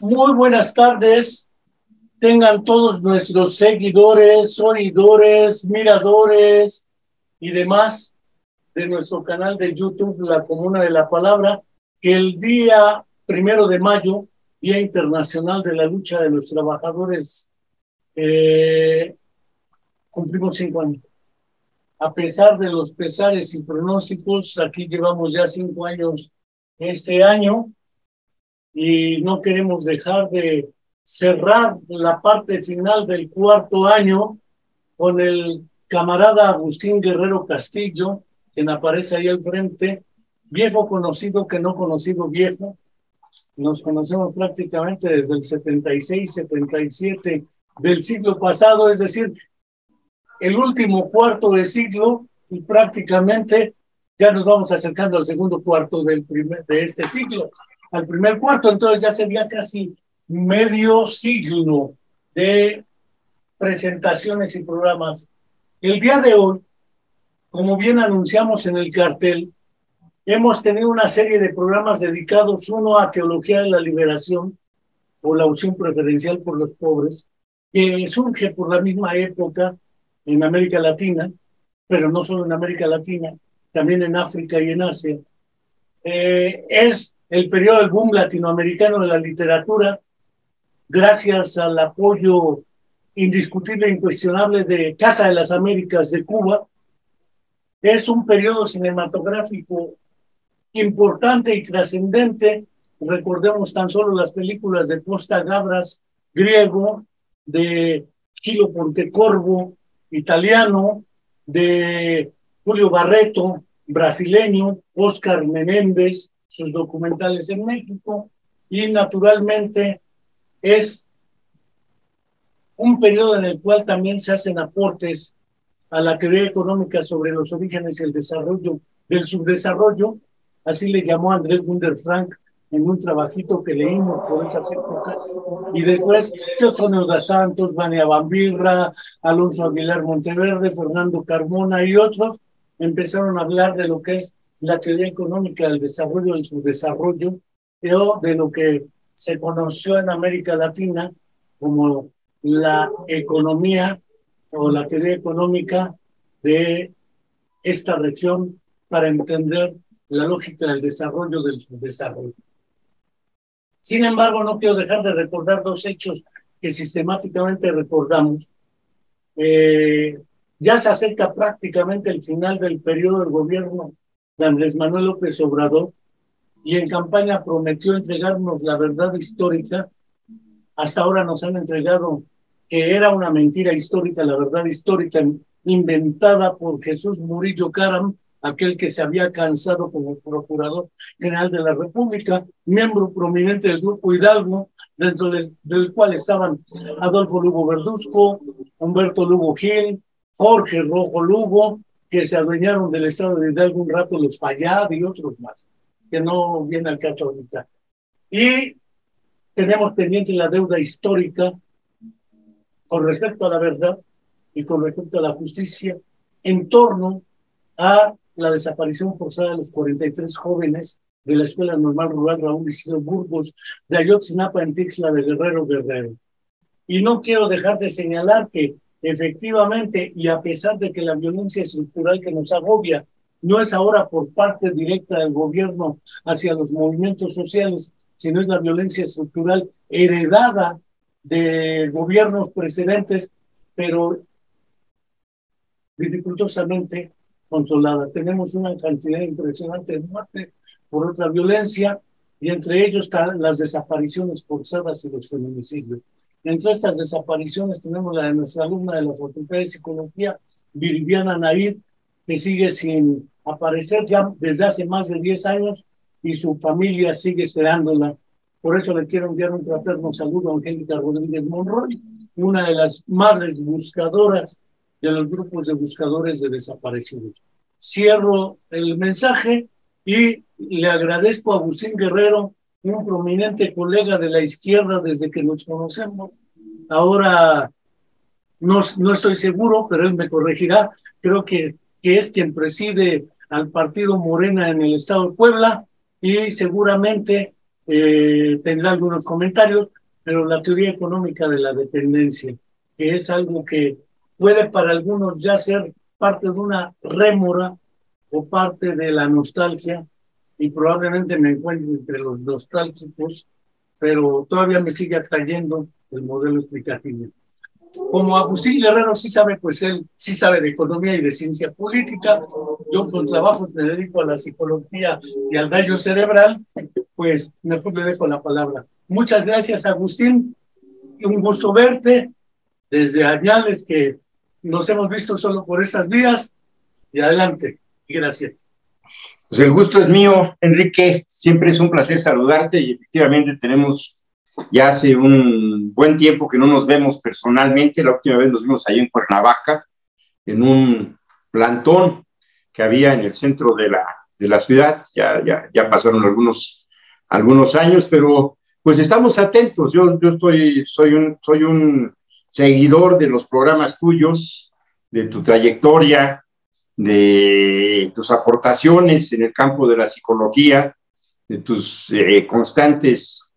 Muy buenas tardes, tengan todos nuestros seguidores, oidores, miradores y demás de nuestro canal de YouTube, La Comuna de la Palabra, que el día 1 de mayo, Día Internacional de la Lucha de los Trabajadores, cumplimos 5 años. A pesar de los pesares y pronósticos, aquí llevamos ya 5 años este año, y no queremos dejar de cerrar la parte final del 4 año con el camarada Agustín Guerrero Castillo, quien aparece ahí al frente, viejo conocido que no conocido viejo. Nos conocemos prácticamente desde el 76, 77 del siglo pasado, es decir, el último cuarto de siglo, y prácticamente ya nos vamos acercando al segundo cuarto de este siglo, al primer cuarto. Entonces ya sería casi medio siglo de presentaciones y programas. El día de hoy, como bien anunciamos en el cartel, hemos tenido una serie de programas dedicados, uno a Teología de la Liberación, o la opción preferencial por los pobres, que surge por la misma época en América Latina, pero no solo en América Latina, también en África y en Asia. Es el periodo del boom latinoamericano de la literatura, gracias al apoyo indiscutible e incuestionable de Casa de las Américas de Cuba. Es un periodo cinematográfico importante y trascendente. Recordemos tan solo las películas de Costa Gabras, griego, de Gilo Pontecorvo, italiano, de Julio Barreto, brasileño, Oscar Menéndez, sus documentales en México, y naturalmente es un periodo en el cual también se hacen aportes a la teoría económica sobre los orígenes y el desarrollo del subdesarrollo, así le llamó Andrés Gunder Frank en un trabajito que leímos por esas épocas. Y después Teotonio da Santos, Vania Bambirra, Alonso Aguilar Monteverde, Fernando Carmona y otros empezaron a hablar de lo que es la teoría económica del desarrollo y del subdesarrollo, o de lo que se conoció en América Latina como la economía o la teoría económica de esta región, para entender la lógica del desarrollo del subdesarrollo. Sin embargo, no quiero dejar de recordar dos hechos que sistemáticamente recordamos. Ya se acerca prácticamente el final del periodo del gobierno de Andrés Manuel López Obrador, y en campaña prometió entregarnos la verdad histórica. Hasta ahora nos han entregado que era una mentira histórica, la verdad histórica inventada por Jesús Murillo Caram, aquel que se había cansado como Procurador General de la República, miembro prominente del Grupo Hidalgo, dentro del cual estaban Adolfo Lugo Verduzco, Humberto Lugo Gil, Jorge Rojo Lugo, que se adueñaron del estado de Hidalgo un rato, los Fallad y otros más, que no viene al caso ahorita. Y tenemos pendiente la deuda histórica con respecto a la verdad y con respecto a la justicia en torno a la desaparición forzada de los 43 jóvenes de la Escuela Normal Rural Raúl Isidro Burgos de Ayotzinapa en Tixla de Guerrero. Y no quiero dejar de señalar que efectivamente, y a pesar de que la violencia estructural que nos agobia no es ahora por parte directa del gobierno hacia los movimientos sociales, sino es la violencia estructural heredada de gobiernos precedentes, pero dificultosamente controlada. Tenemos una cantidad impresionante de muertes por otra violencia, y entre ellos están las desapariciones forzadas y los feminicidios. Entre estas desapariciones tenemos la de nuestra alumna de la Facultad de Psicología, Viridiana Naid, que sigue sin aparecer ya desde hace más de 10 años, y su familia sigue esperándola. Por eso le quiero enviar un fraterno saludo a Angélica Rodríguez Monroy, una de las madres buscadoras de los grupos de buscadores de desaparecidos. Cierro el mensaje y le agradezco a Agustín Guerrero, un prominente colega de la izquierda desde que nos conocemos. Ahora no estoy seguro, pero él me corregirá. Creo que es quien preside al partido Morena en el estado de Puebla, y seguramente tendrá algunos comentarios, pero la teoría económica de la dependencia, que es algo que puede para algunos ya ser parte de una rémora o parte de la nostalgia, y probablemente me encuentre entre los nostálgicos, pero todavía me sigue atrayendo el modelo explicativo. Como Agustín Guerrero sí sabe, pues él sí sabe de economía y de ciencia política. Yo con trabajo me dedico a la psicología y al daño cerebral, pues mejor le dejo la palabra. Muchas gracias, Agustín, y un gusto verte desde Añales, que nos hemos visto solo por estas vías, y adelante, y gracias. Pues el gusto es mío, Enrique, siempre es un placer saludarte y efectivamente tenemos ya hace un buen tiempo que no nos vemos personalmente. La última vez nos vimos ahí en Cuernavaca, en un plantón que había en el centro de la ciudad. Ya pasaron algunos años, pero pues estamos atentos. Soy un seguidor de los programas tuyos, de tu trayectoria, de tus aportaciones en el campo de la psicología, de tus constantes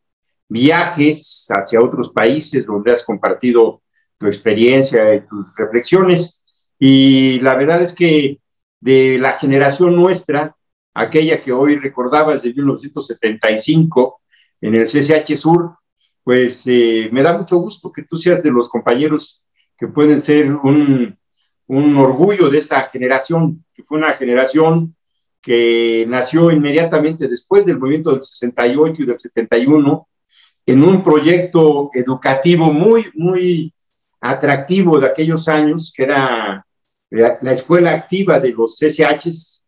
viajes hacia otros países donde has compartido tu experiencia y tus reflexiones. Y la verdad es que de la generación nuestra, aquella que hoy recordabas de 1975 en el CCH Sur, pues me da mucho gusto que tú seas de los compañeros que pueden ser un orgullo de esta generación, que fue una generación que nació inmediatamente después del movimiento del 68 y del 71, en un proyecto educativo muy atractivo de aquellos años, que era la escuela activa de los CCHs,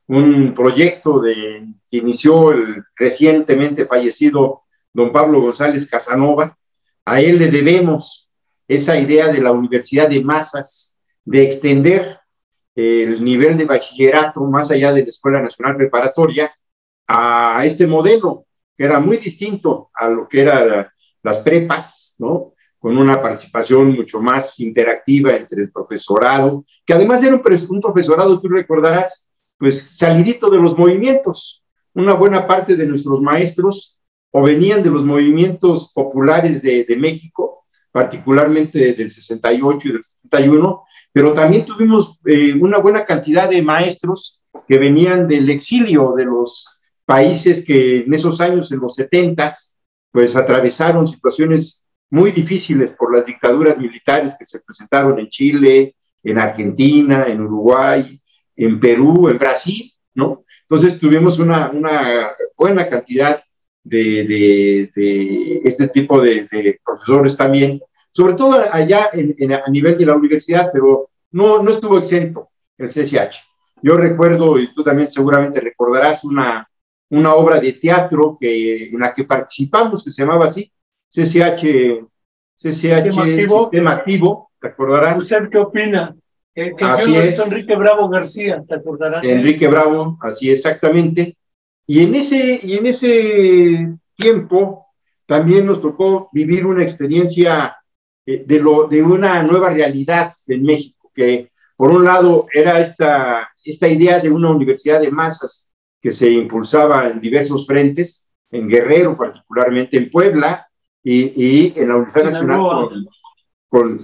un proyecto que inició el recientemente fallecido don Pablo González Casanova. A él le debemos esa idea de la universidad de masas, de extender el nivel de bachillerato más allá de la Escuela Nacional Preparatoria a este modelo, que era muy distinto a lo que eran las prepas, ¿no? Con una participación mucho más interactiva entre el profesorado, que además era un profesorado, tú recordarás, pues salidito de los movimientos. Una buena parte de nuestros maestros o venían de los movimientos populares de México, particularmente del 68 y del 71, pero también tuvimos una buena cantidad de maestros que venían del exilio de los países que en esos años, en los 70s, pues atravesaron situaciones muy difíciles por las dictaduras militares que se presentaron en Chile, en Argentina, en Uruguay, en Perú, en Brasil, ¿no? Entonces tuvimos una buena cantidad de este tipo de profesores también, sobre todo allá a nivel de la universidad, pero no estuvo exento el CCH. Yo recuerdo, y tú también seguramente recordarás, una obra de teatro en la que participamos, que se llamaba así, CCH Sistema Activo, ¿te acordarás? ¿Usted qué opina? Que así yo lo es. hizo Enrique Bravo García, ¿te acordarás? Enrique Bravo, así exactamente. Y en ese tiempo también nos tocó vivir una experiencia de una nueva realidad en México, que por un lado era esta idea de una universidad de masas que se impulsaba en diversos frentes, en Guerrero particularmente, en Puebla y en la Universidad Nacional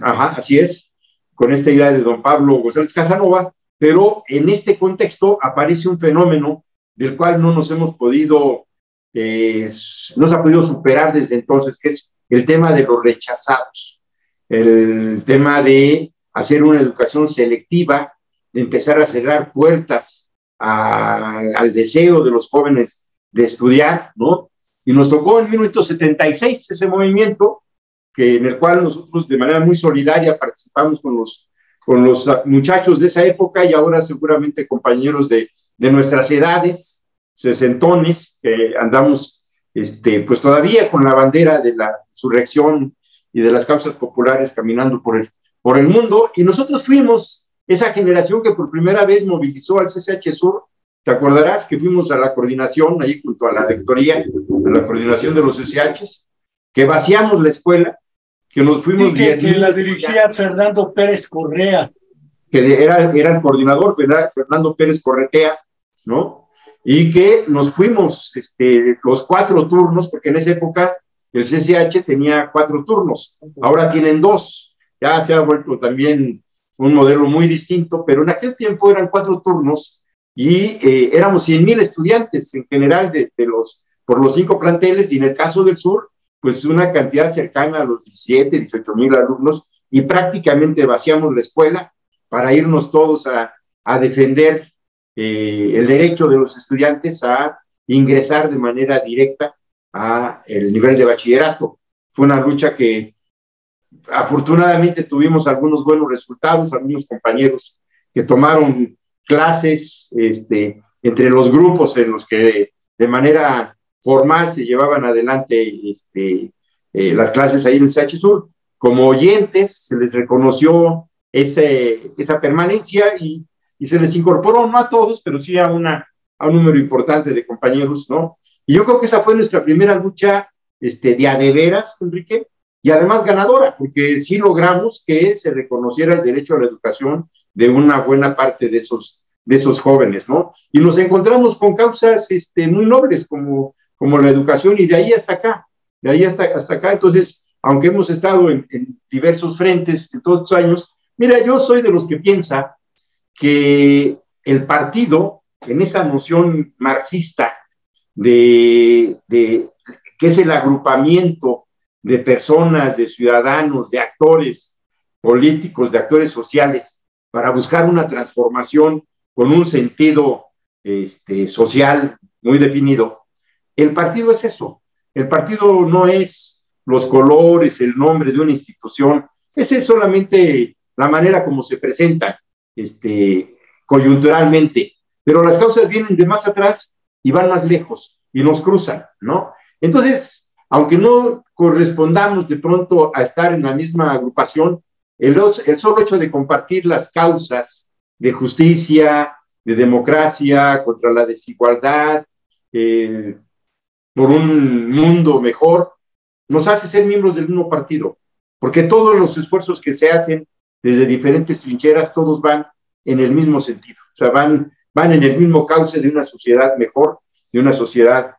así es, con esta idea de don Pablo González Casanova, pero en este contexto aparece un fenómeno del cual no se ha podido superar desde entonces, que es el tema de los rechazados, el tema de hacer una educación selectiva, de empezar a cerrar puertas al deseo de los jóvenes de estudiar, ¿no? Y nos tocó en 1976 ese movimiento, en el cual nosotros de manera muy solidaria participamos con los muchachos de esa época y ahora seguramente compañeros de nuestras edades, sesentones, que andamos pues todavía con la bandera de la insurrección y de las causas populares caminando por el mundo, y nosotros fuimos esa generación que por primera vez movilizó al CCH Sur. Te acordarás que fuimos a la coordinación, ahí junto a la rectoría, a la coordinación de los CCHs, que vaciamos la escuela, que nos fuimos... Sí, que la dirigía Fernando Pérez Correa. Que era el coordinador, Fernando Pérez Corretea, ¿no? y que nos fuimos los 4 turnos, porque en esa época el CCH tenía 4 turnos, ahora tienen 2, ya se ha vuelto también un modelo muy distinto, pero en aquel tiempo eran 4 turnos y éramos 100,000 estudiantes en general por los 5 planteles, y en el caso del sur, pues una cantidad cercana a los 17, 18,000 alumnos, y prácticamente vaciamos la escuela para irnos todos a defender el derecho de los estudiantes a ingresar de manera directa a el nivel de bachillerato. Fue una lucha que afortunadamente tuvimos algunos buenos resultados, algunos compañeros que tomaron clases entre los grupos en los que de manera formal se llevaban adelante las clases ahí en el CH Sur. Como oyentes se les reconoció esa permanencia y se les incorporó, no a todos, pero sí a un número importante de compañeros, ¿no? Y yo creo que esa fue nuestra primera lucha de a de veras, Enrique, y además ganadora, porque sí logramos que se reconociera el derecho a la educación de una buena parte de esos jóvenes, ¿no? Y nos encontramos con causas muy nobles como la educación, y de ahí hasta acá, entonces, aunque hemos estado en diversos frentes de todos estos años, mira, yo soy de los que piensa que el partido, en esa noción marxista que es el agrupamiento de personas, de ciudadanos, de actores políticos, de actores sociales, para buscar una transformación con un sentido social muy definido. El partido es eso. El partido no es los colores, el nombre de una institución. Esa es solamente la manera como se presenta coyunturalmente. Pero las causas vienen de más atrás y van más lejos y nos cruzan, ¿no? Entonces, aunque no correspondamos de pronto a estar en la misma agrupación, el solo hecho de compartir las causas de justicia, de democracia, contra la desigualdad, por un mundo mejor, nos hace ser miembros del mismo partido, porque todos los esfuerzos que se hacen desde diferentes trincheras, todos van en el mismo sentido, o sea, van en el mismo cauce de una sociedad mejor, de una sociedad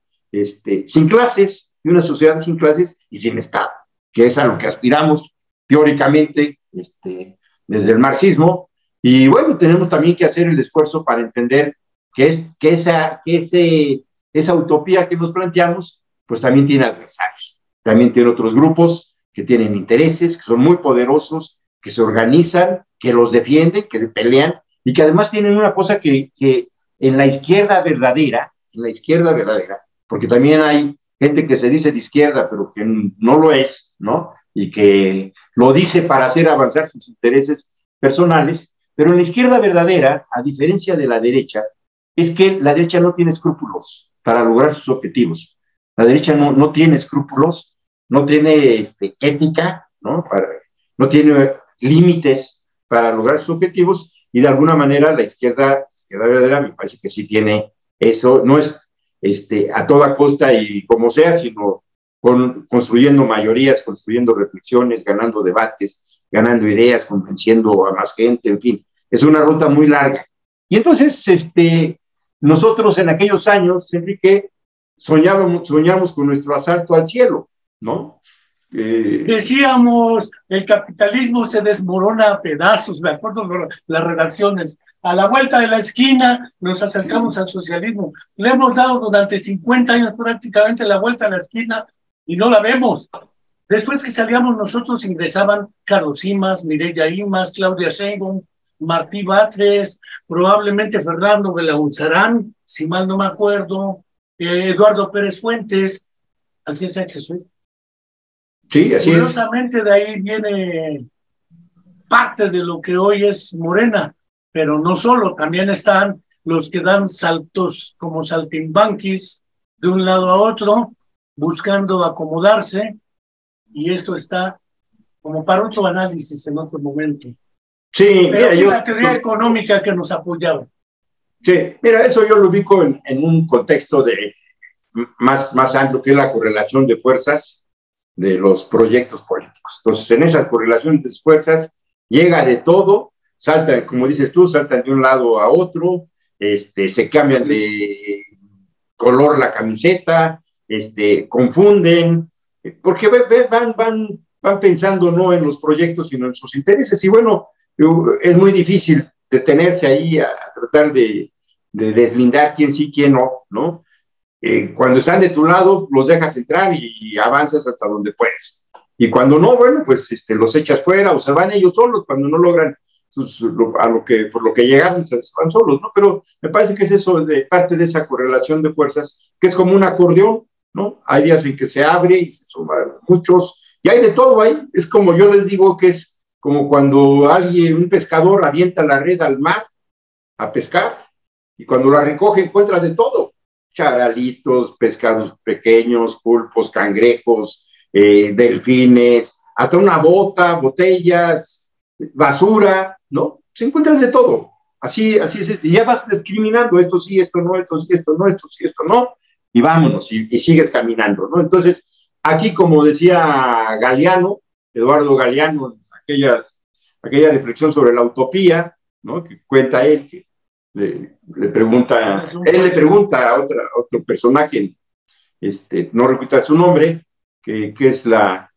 sin clases, de una sociedad sin clases y sin Estado, que es a lo que aspiramos teóricamente desde el marxismo. Y bueno, tenemos también que hacer el esfuerzo para entender que esa utopía que nos planteamos, pues también tiene adversarios, también tiene otros grupos que tienen intereses, que son muy poderosos, que se organizan, que los defienden, que se pelean, y que además tienen una cosa que en la izquierda verdadera, porque también hay gente que se dice de izquierda, pero que no lo es, ¿no? Y que lo dice para hacer avanzar sus intereses personales, pero en la izquierda verdadera, a diferencia de la derecha, es que la derecha no tiene escrúpulos para lograr sus objetivos. La derecha no tiene escrúpulos, no tiene ética, ¿no? No tiene límites para lograr sus objetivos, y de alguna manera la izquierda verdadera me parece que sí tiene eso, no es a toda costa y como sea, sino construyendo mayorías, construyendo reflexiones, ganando debates, ganando ideas, convenciendo a más gente, en fin, es una ruta muy larga. Y entonces, nosotros en aquellos años, Enrique, soñamos con nuestro asalto al cielo, ¿no? Decíamos, el capitalismo se desmorona a pedazos, me acuerdo las redacciones. A la vuelta de la esquina nos acercamos al socialismo. Le hemos dado durante 50 años prácticamente la vuelta a la esquina y no la vemos. Después que salíamos nosotros ingresaban Carlos Simas, Mireya Imas, Claudia Sheinbaum, Martí Batres, probablemente Fernando Belaunzarán, si mal no me acuerdo, Eduardo Pérez Fuentes, al CSH Sur. Sí, así Curiosamente, de ahí viene parte de lo que hoy es Morena, pero no solo, también están los que dan saltos como saltimbanquis de un lado a otro, buscando acomodarse, y esto está como para otro análisis en otro momento. Sí, pero sí la teoría económica que nos apoyaba. Sí, mira, eso yo lo ubico en un contexto más amplio, que es la correlación de fuerzas de los proyectos políticos. Entonces, en esa correlación de fuerzas llega de todo, saltan, como dices tú, saltan de un lado a otro, se cambian de color la camiseta, confunden, porque van pensando no en los proyectos, sino en sus intereses, y bueno, es muy difícil detenerse ahí a tratar de deslindar quién sí, quién no, ¿no? Cuando están de tu lado, los dejas entrar y avanzas hasta donde puedes. Y cuando no, bueno, pues los echas fuera o se van ellos solos cuando no logran por lo que llegaron, se van solos, ¿no? Pero me parece que es eso, de parte de esa correlación de fuerzas, que es como un acordeón, ¿no? Hay días en que se abre y se suman muchos, y hay de todo ahí. Es como yo les digo que es como cuando un pescador avienta la red al mar a pescar, y cuando la recoge encuentra de todo: charalitos, pescados pequeños, pulpos, cangrejos, delfines, hasta una botellas, basura, ¿no? Se encuentras de todo. Así es y ya vas discriminando: esto sí, esto no, esto sí, esto no, esto sí, esto no, y vámonos, y sigues caminando, ¿no? Entonces, aquí, como decía Galeano, Eduardo Galeano, aquella reflexión sobre la utopía, ¿no? Que cuenta él, que le pregunta a otro personaje, no recuerdo su nombre, que es la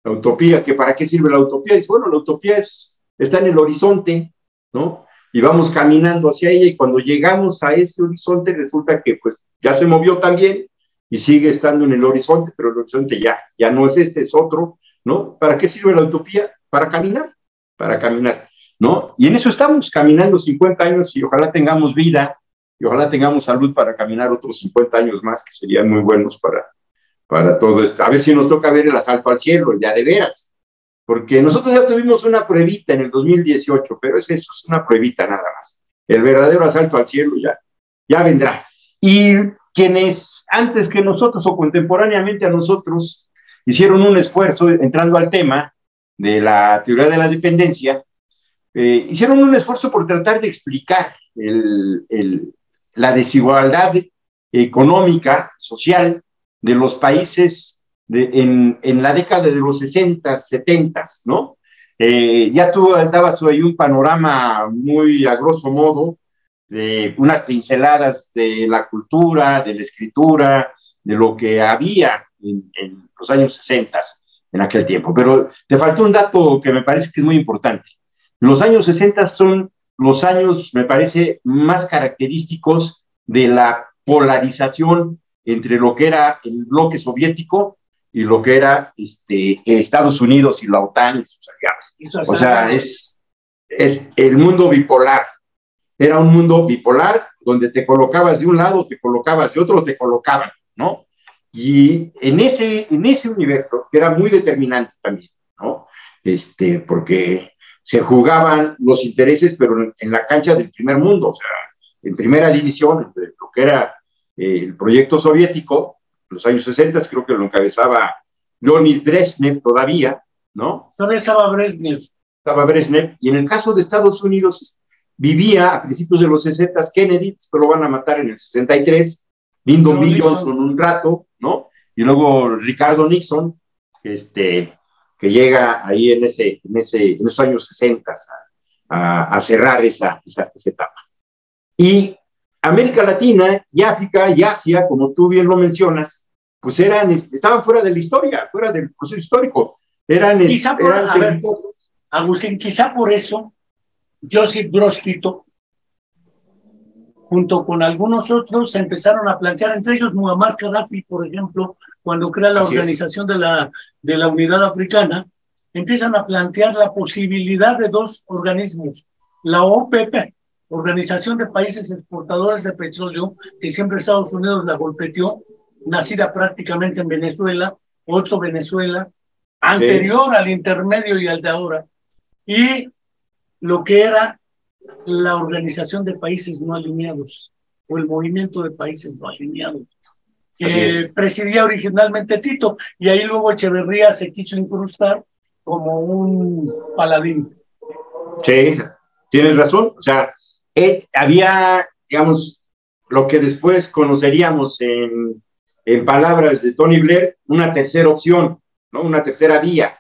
utopía, que para qué sirve la utopía. Dice, bueno, la utopía está en el horizonte, ¿no? Y vamos caminando hacia ella, y cuando llegamos a ese horizonte resulta que pues ya se movió también y sigue estando en el horizonte, pero el horizonte ya no es es otro, ¿no? ¿Para qué sirve la utopía? Para caminar, ¿no? Y en eso estamos caminando 50 años, y ojalá tengamos vida y ojalá tengamos salud para caminar otros 50 años más, que serían muy buenos para todo esto. A ver si nos toca ver el asalto al cielo, ya de veras, porque nosotros ya tuvimos una pruebita en el 2018, pero eso es una pruebita nada más. El verdadero asalto al cielo ya vendrá. Y quienes antes que nosotros o contemporáneamente a nosotros hicieron un esfuerzo, entrando al tema de la teoría de la dependencia, hicieron un esfuerzo por tratar de explicar la desigualdad económica, social, de los países en la década de los 60, 70, ¿no? Ya tú dabas ahí un panorama muy a grosso modo, de unas pinceladas de la cultura, de la escritura, de lo que había en los años 60, en aquel tiempo. Pero te faltó un dato que me parece que es muy importante. Los años 60 son los años, me parece, más característicos de la polarización entre lo que era el bloque soviético y lo que era Estados Unidos y la OTAN y sus aliados. O sea, es el mundo bipolar. Era un mundo bipolar donde te colocabas de un lado, te colocabas de otro, te colocaban, ¿no? Y en ese universo, que era muy determinante también, ¿no? Porque se jugaban los intereses, pero en la cancha del primer mundo, o sea, en primera división, entre lo que era el proyecto soviético, los años 60, creo que lo encabezaba Leonid Brezhnev todavía, ¿no? Todavía estaba Brezhnev. Estaba Brezhnev, y en el caso de Estados Unidos, vivía a principios de los 60 Kennedy, después lo van a matar en el 63, Lyndon B. Johnson un rato, ¿no? Y luego Ricardo Nixon, que llega ahí en esos años 60 a cerrar esa etapa. Y América Latina y África y Asia, como tú bien lo mencionas, pues estaban fuera de la historia, fuera del proceso histórico. Agustín, quizá por eso Josip Broz Tito, junto con algunos otros, se empezaron a plantear, entre ellos Muammar Gaddafi, por ejemplo, cuando crea la Organización de la Unidad Africana, empiezan a plantear la posibilidad de dos organismos: la OPP, Organización de Países Exportadores de Petróleo, que siempre Estados Unidos la golpeteó, nacida prácticamente en Venezuela, otro Venezuela, anterior al intermedio y al de ahora, y lo que era la Organización de Países No Alineados, o el Movimiento de Países No Alineados, que presidía originalmente Tito, y ahí luego Echeverría se quiso incrustar como un paladín. Sí, tienes razón. O sea, había, digamos, lo que después conoceríamos en palabras de Tony Blair, una tercera opción, ¿no? Una tercera vía.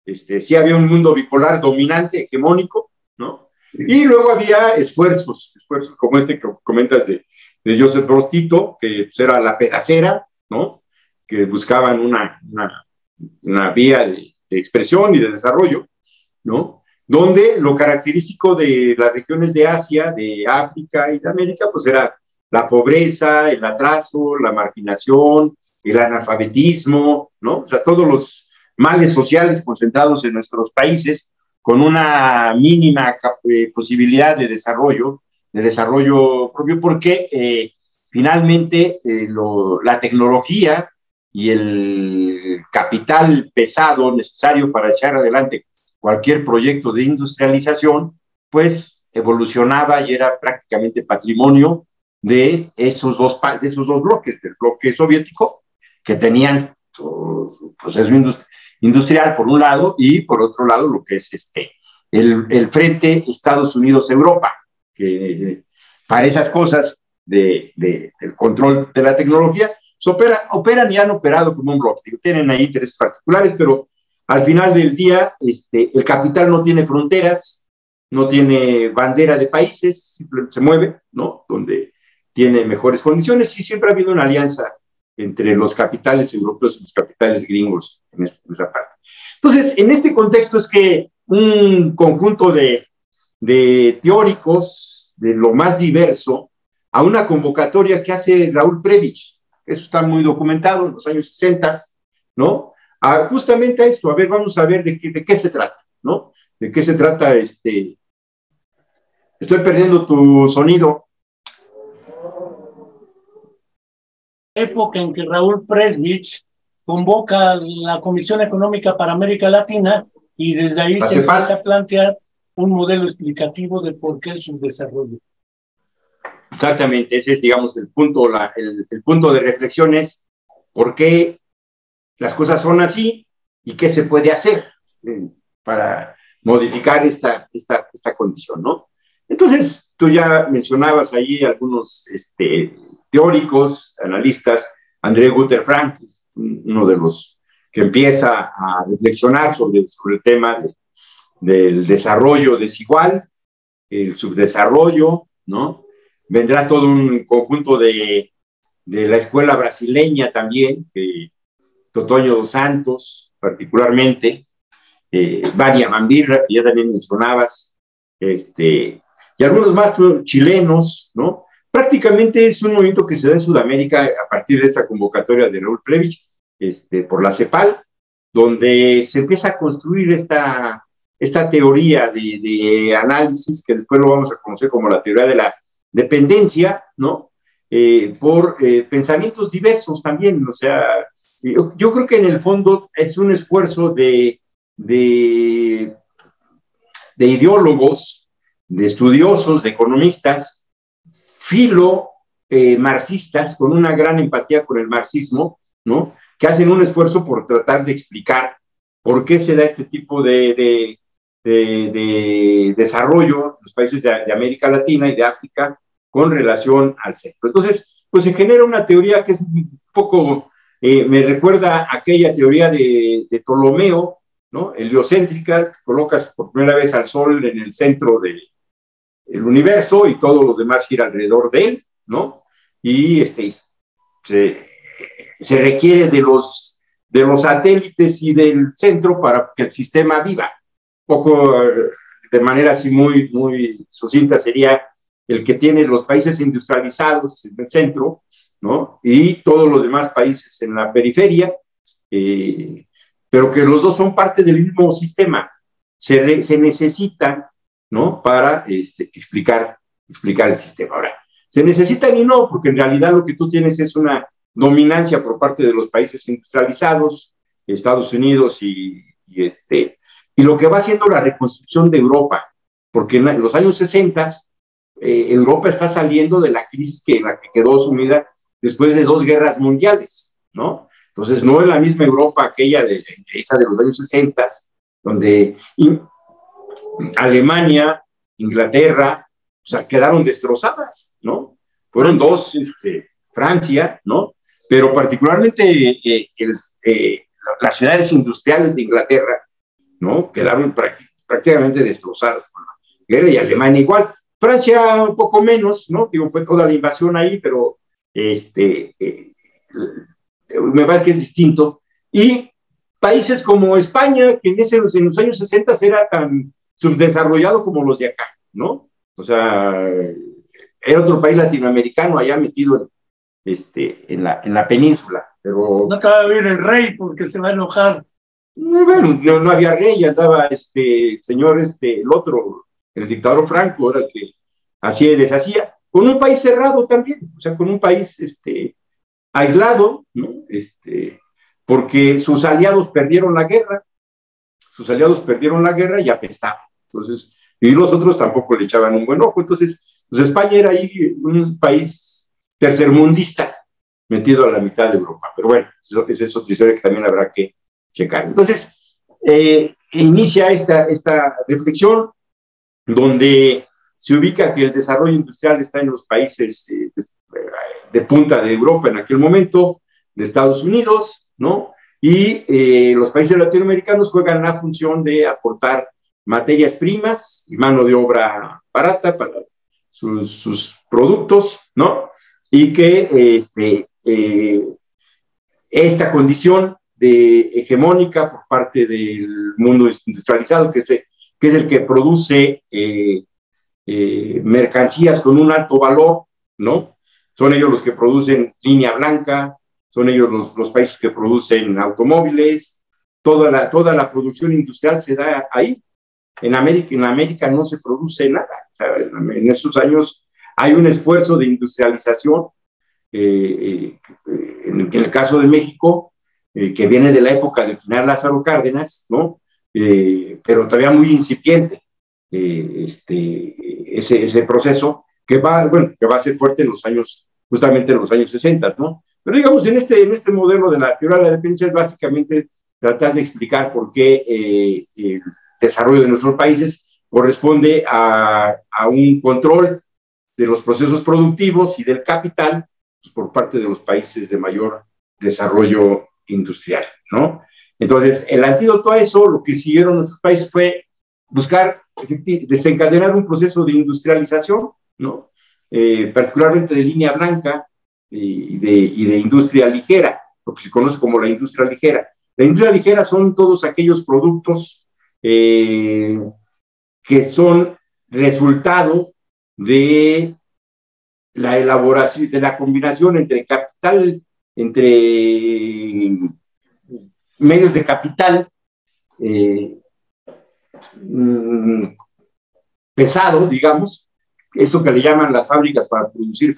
Sí había un mundo bipolar dominante, hegemónico, ¿no? Y luego había esfuerzos como este que comentas de de Joseph Broz Tito, que pues, era la pedacera, ¿no? Que buscaban una vía de expresión y de desarrollo, ¿no? Donde lo característico de las regiones de Asia, de África y de América, pues era la pobreza, el atraso, la marginación, el analfabetismo, ¿no? O sea, todos los males sociales concentrados en nuestros países, con una mínima posibilidad de desarrollo propio, porque finalmente la tecnología y el capital pesado necesario para echar adelante cualquier proyecto de industrialización, pues evolucionaba y era prácticamente patrimonio de esos dos bloques, del bloque soviético, que tenían su proceso industrial por un lado, y por otro lado lo que es el frente Estados Unidos-Europa, que para esas cosas del control de la tecnología, operan y han operado como un bloque. Tienen ahí intereses particulares, pero al final del día el capital no tiene fronteras, no tiene bandera de países, simplemente se mueve, ¿no? Donde tiene mejores condiciones, y siempre ha habido una alianza entre los capitales europeos y los capitales gringos en esa parte. Entonces, en este contexto es que un conjunto de teóricos de lo más diverso, a una convocatoria que hace Raúl Prebisch, eso está muy documentado en los años 60, ¿no? Justamente a esto, a ver, vamos a ver de qué se trata, ¿no? De qué se trata estoy perdiendo tu sonido. Época en que Raúl Prebisch convoca la Comisión Económica para América Latina, y desde ahí se empieza a plantear un modelo explicativo de por qué el subdesarrollo. Exactamente, ese es, digamos, el punto de reflexión es por qué las cosas son así y qué se puede hacer para modificar esta condición, ¿no? Entonces, tú ya mencionabas ahí algunos teóricos, analistas. André Guter Frank, uno de los que empieza a reflexionar sobre el tema del desarrollo desigual, el subdesarrollo, ¿no? Vendrá todo un conjunto de la escuela brasileña también, Totonho dos Santos, particularmente, Vania Mambirra, que ya también mencionabas, y algunos más chilenos, ¿no? Prácticamente es un movimiento que se da en Sudamérica a partir de esta convocatoria de Raúl Prebisch, por la CEPAL, donde se empieza a construir esta teoría de análisis, que después lo vamos a conocer como la teoría de la dependencia, ¿no? Por pensamientos diversos también. O sea, yo creo que en el fondo es un esfuerzo de ideólogos, de estudiosos, de economistas, marxistas, con una gran empatía con el marxismo, ¿no? Que hacen un esfuerzo por tratar de explicar por qué se da este tipo de desarrollo en los países de América Latina y de África con relación al centro. Entonces, pues se genera una teoría que es un poco, me recuerda a aquella teoría de Ptolomeo, ¿no? Heliocéntrica, que colocas por primera vez al Sol en el centro del universo y todo lo demás gira alrededor de él, ¿no? Y se requiere de los satélites y del centro para que el sistema viva. Un poco de manera así muy, muy sucinta sería el que tiene los países industrializados en el centro, ¿no? Y todos los demás países en la periferia, pero que los dos son parte del mismo sistema. Se necesitan, ¿no? Para explicar el sistema. Ahora, se necesitan y no, porque en realidad lo que tú tienes es una dominancia por parte de los países industrializados, Estados Unidos y lo que va haciendo la reconstrucción de Europa, porque en los años 60 Europa está saliendo de la crisis en la que quedó sumida después de 2 guerras mundiales, ¿no? Entonces no es la misma Europa aquella esa de los años 60, donde Alemania, Inglaterra, o sea, quedaron destrozadas, ¿no? Fueron dos, Francia, ¿no? Pero particularmente las ciudades industriales de Inglaterra, ¿no? Quedaron prácticamente destrozadas con la guerra, y Alemania igual. Francia un poco menos, ¿no? Digo, fue toda la invasión ahí, pero me parece que es distinto. Y países como España, que en los años 60 era tan subdesarrollado como los de acá, ¿no? O sea, era otro país latinoamericano allá metido en la península, pero... No te va a ver el rey porque se va a enojar. Bueno, no había rey, andaba señor, el otro, el dictador Franco, era el que hacía y deshacía, con un país cerrado también, o sea, con un país aislado, ¿no? Porque sus aliados perdieron la guerra, y apestaban. Entonces, y los otros tampoco le echaban un buen ojo. Entonces, pues España era ahí un país tercermundista, metido a la mitad de Europa. Pero bueno, esa es otra historia que también habrá que checar. Entonces, inicia esta reflexión donde se ubica que el desarrollo industrial está en los países de punta de Europa en aquel momento, de Estados Unidos, ¿no? Y los países latinoamericanos juegan la función de aportar materias primas y mano de obra barata para sus productos, ¿no? Y que esta condición hegemónica por parte del mundo industrializado, que es el que produce mercancías con un alto valor, ¿no? Son ellos los que producen línea blanca, son ellos los países que producen automóviles, toda la producción industrial se da ahí. En América no se produce nada. O sea, en esos años hay un esfuerzo de industrialización, en el caso de México, que viene de la época del general Lázaro Cárdenas, ¿no? Pero todavía muy incipiente ese proceso que va a ser fuerte justamente en los años 60, ¿no? Pero digamos, en este modelo de la teoría de la dependencia es básicamente tratar de explicar por qué el desarrollo de nuestros países corresponde a un control de los procesos productivos y del capital, pues, por parte de los países de mayor desarrollo industrial, ¿no? Entonces, el antídoto a eso, lo que siguieron nuestros países fue buscar desencadenar un proceso de industrialización, ¿no? Particularmente de línea blanca y de industria ligera, lo que se conoce como la industria ligera. La industria ligera son todos aquellos productos que son resultado de la elaboración, de la combinación entre medios de capital pesado, digamos, esto que le llaman las fábricas para producir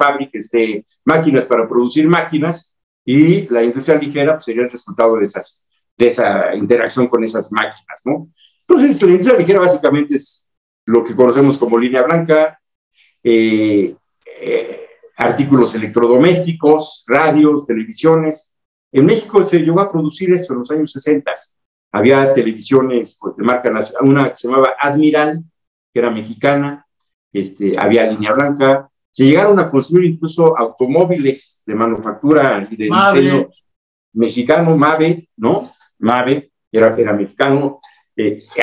máquinas para producir máquinas, y la industria ligera pues, sería el resultado de esa interacción con esas máquinas, ¿no? Entonces, la industria ligera básicamente es lo que conocemos como línea blanca, artículos electrodomésticos, radios, televisiones. En México se llegó a producir esto en los años 60. Había televisiones de marca nacional, una que se llamaba Admiral, que era mexicana, había línea blanca. Se llegaron a construir incluso automóviles de manufactura y de diseño mexicano, Mave, ¿no? Mave era mexicano.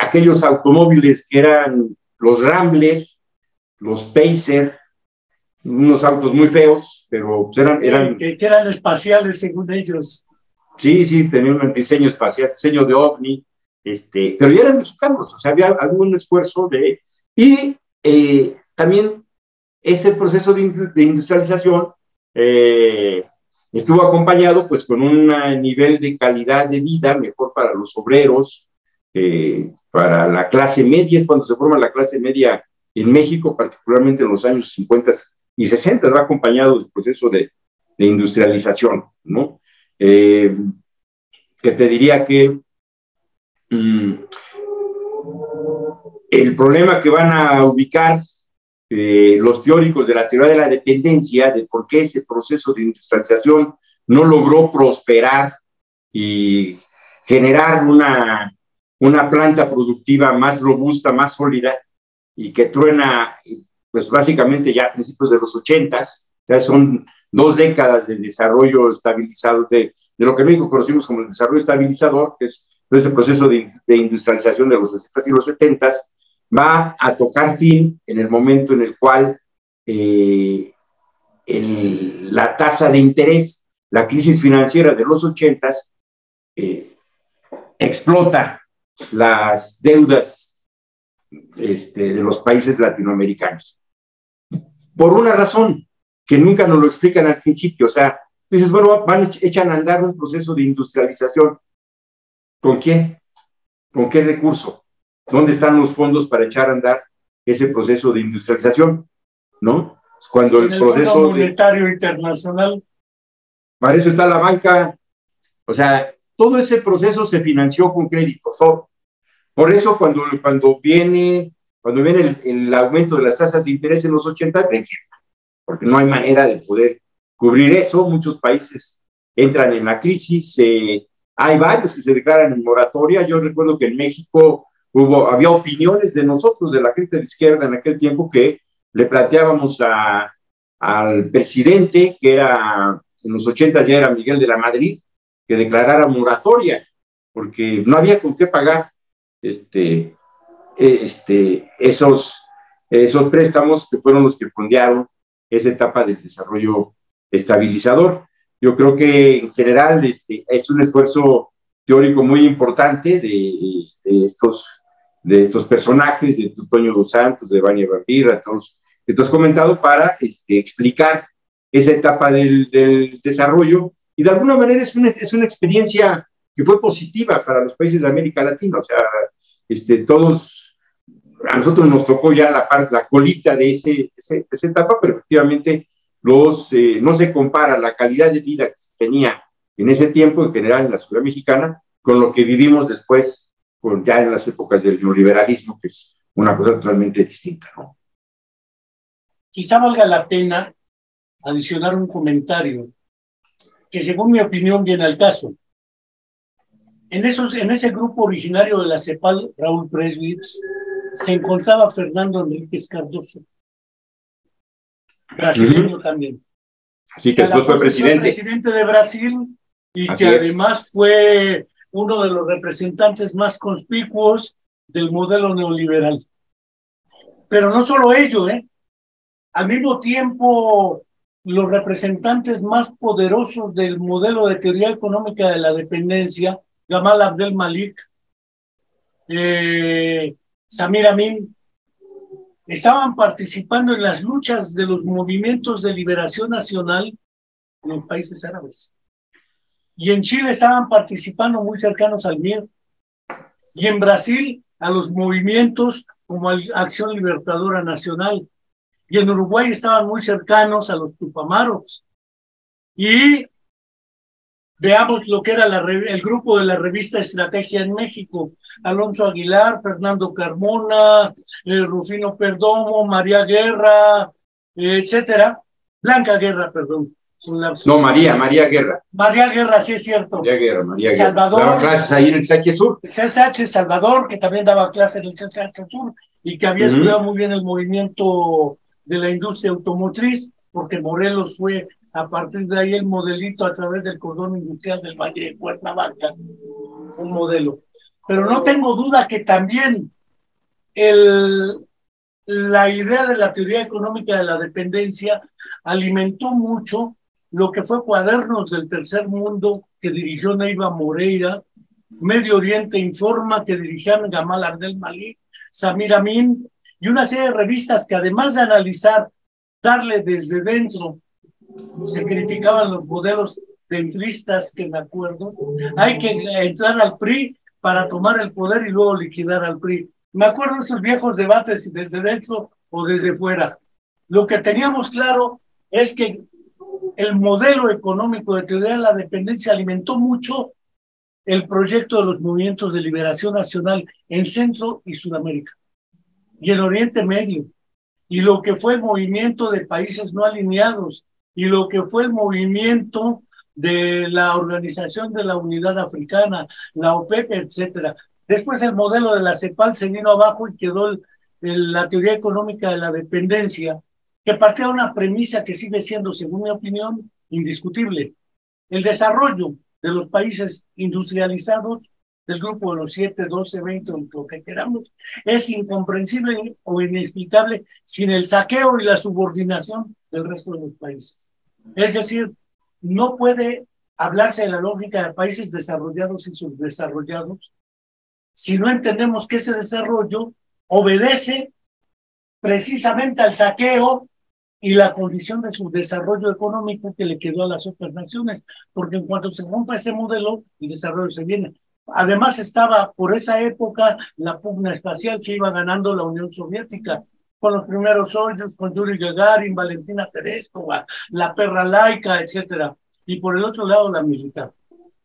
Aquellos automóviles que eran los Rambler, los Pacer, unos autos muy feos, pero eran que eran espaciales según ellos. Sí, tenían un diseño espacial, diseño de ovni, pero ya eran mexicanos, o sea, había algún esfuerzo y también ese proceso de industrialización estuvo acompañado pues con un nivel de calidad de vida mejor para los obreros, para la clase media. Es cuando se forma la clase media en México, particularmente en los años 50 y 60, va acompañado del proceso de industrialización, ¿no? Que te diría que el problema que van a ubicar los teóricos de la teoría de la dependencia, de por qué ese proceso de industrialización no logró prosperar y generar una planta productiva más robusta, más sólida, y que truena, pues básicamente ya a principios de los 80s, ya son 2 décadas de desarrollo estabilizado, de lo que en México conocimos como el desarrollo estabilizador, que es este proceso de industrialización de los 60s y los 70s, va a tocar fin en el momento en el cual la tasa de interés, la crisis financiera de los 80s, explota las deudas de los países latinoamericanos. Por una razón que nunca nos lo explican al principio. O sea, dices, bueno, echan a andar un proceso de industrialización. ¿Con quién? ¿Con qué recurso? ¿Dónde están los fondos para echar a andar ese proceso de industrialización? ¿No? Cuando el proceso Fondo Monetario Internacional. Para eso está la banca. O sea, todo ese proceso se financió con crédito. Por eso cuando viene el aumento de las tasas de interés en los 80, porque no hay manera de poder cubrir eso. Muchos países entran en la crisis. Hay varios que se declaran en moratoria. Yo recuerdo que en México había opiniones de nosotros, de la gente de izquierda en aquel tiempo, que le planteábamos al presidente, que era en los 80 ya era Miguel de la Madrid, que declarara moratoria, porque no había con qué pagar esos préstamos que fueron los que fondearon esa etapa del desarrollo estabilizador. Yo creo que en general es un esfuerzo teórico muy importante de estos personajes, de Toño dos Santos, de Vania Vampira, todos que tú has comentado, para explicar esa etapa del desarrollo, y de alguna manera es una experiencia que fue positiva para los países de América Latina. O sea, a nosotros nos tocó ya la colita de esa etapa, pero efectivamente no se compara la calidad de vida que se tenía en ese tiempo, en general en la ciudad mexicana, con lo que vivimos después, ya en las épocas del neoliberalismo, que es una cosa totalmente distinta, ¿no? Quizá valga la pena adicionar un comentario que, según mi opinión, viene al caso. En ese grupo originario de la CEPAL, Raúl Preswitz, se encontraba Fernando Enríquez Cardoso, brasileño también. Así que después fue presidente de Brasil, y que además fue uno de los representantes más conspicuos del modelo neoliberal. Pero no solo ello, al mismo tiempo, los representantes más poderosos del modelo de teoría económica de la dependencia, Gamal Abdel Malik, Samir Amin, estaban participando en las luchas de los movimientos de liberación nacional en los países árabes. Y en Chile estaban participando muy cercanos al MIR. Y en Brasil a los movimientos como Acción Libertadora Nacional. Y en Uruguay estaban muy cercanos a los Tupamaros. Y veamos lo que era el grupo de la revista Estrategia en México: Alonso Aguilar, Fernando Carmona, Rufino Perdomo, María Guerra, etcétera. Blanca Guerra, perdón. No, María Guerra. María Guerra, sí es cierto. María Guerra. Salvador. Daba clases ahí en el CCH Sur. CCH Salvador, que también daba clases en el CCH Sur y que había estudiado muy bien el movimiento de la industria automotriz, porque Morelos fue a partir de ahí el modelito a través del cordón industrial del Valle de Cuernavaca, un modelo. Pero no tengo duda que también la idea de la teoría económica de la dependencia alimentó mucho lo que fue Cuadernos del Tercer Mundo, que dirigió Neiva Moreira, Medio Oriente Informa, que dirigían Gamal Abdel Malik, Samir Amin, y una serie de revistas que, además de analizar, darle desde dentro, se criticaban los modelos dentristas, que me acuerdo, hay que entrar al PRI para tomar el poder y luego liquidar al PRI. Me acuerdo de esos viejos debates, si desde dentro o desde fuera. Lo que teníamos claro es que el modelo económico de teoría de la dependencia alimentó mucho el proyecto de los movimientos de liberación nacional en Centro y Sudamérica y en Oriente Medio, y lo que fue el movimiento de países no alineados, y lo que fue el movimiento de la Organización de la Unidad Africana, la OPEP, etcétera. Después el modelo de la CEPAL se vino abajo y quedó la teoría económica de la dependencia, que partía de una premisa que sigue siendo, según mi opinión, indiscutible. El desarrollo de los países industrializados del grupo de los 7, 12, 20, lo que queramos, es incomprensible o inexplicable sin el saqueo y la subordinación del resto de los países. Es decir, no puede hablarse de la lógica de países desarrollados y subdesarrollados si no entendemos que ese desarrollo obedece precisamente al saqueo y la condición de su desarrollo económico que le quedó a las otras naciones, porque en cuanto se rompa ese modelo, el desarrollo se viene. Además estaba por esa época la pugna espacial que iba ganando la Unión Soviética, con los primeros Soyuz, con Yuri Gagarin, Valentina Tereshkova, la perra laica, etcétera. Y por el otro lado la militar,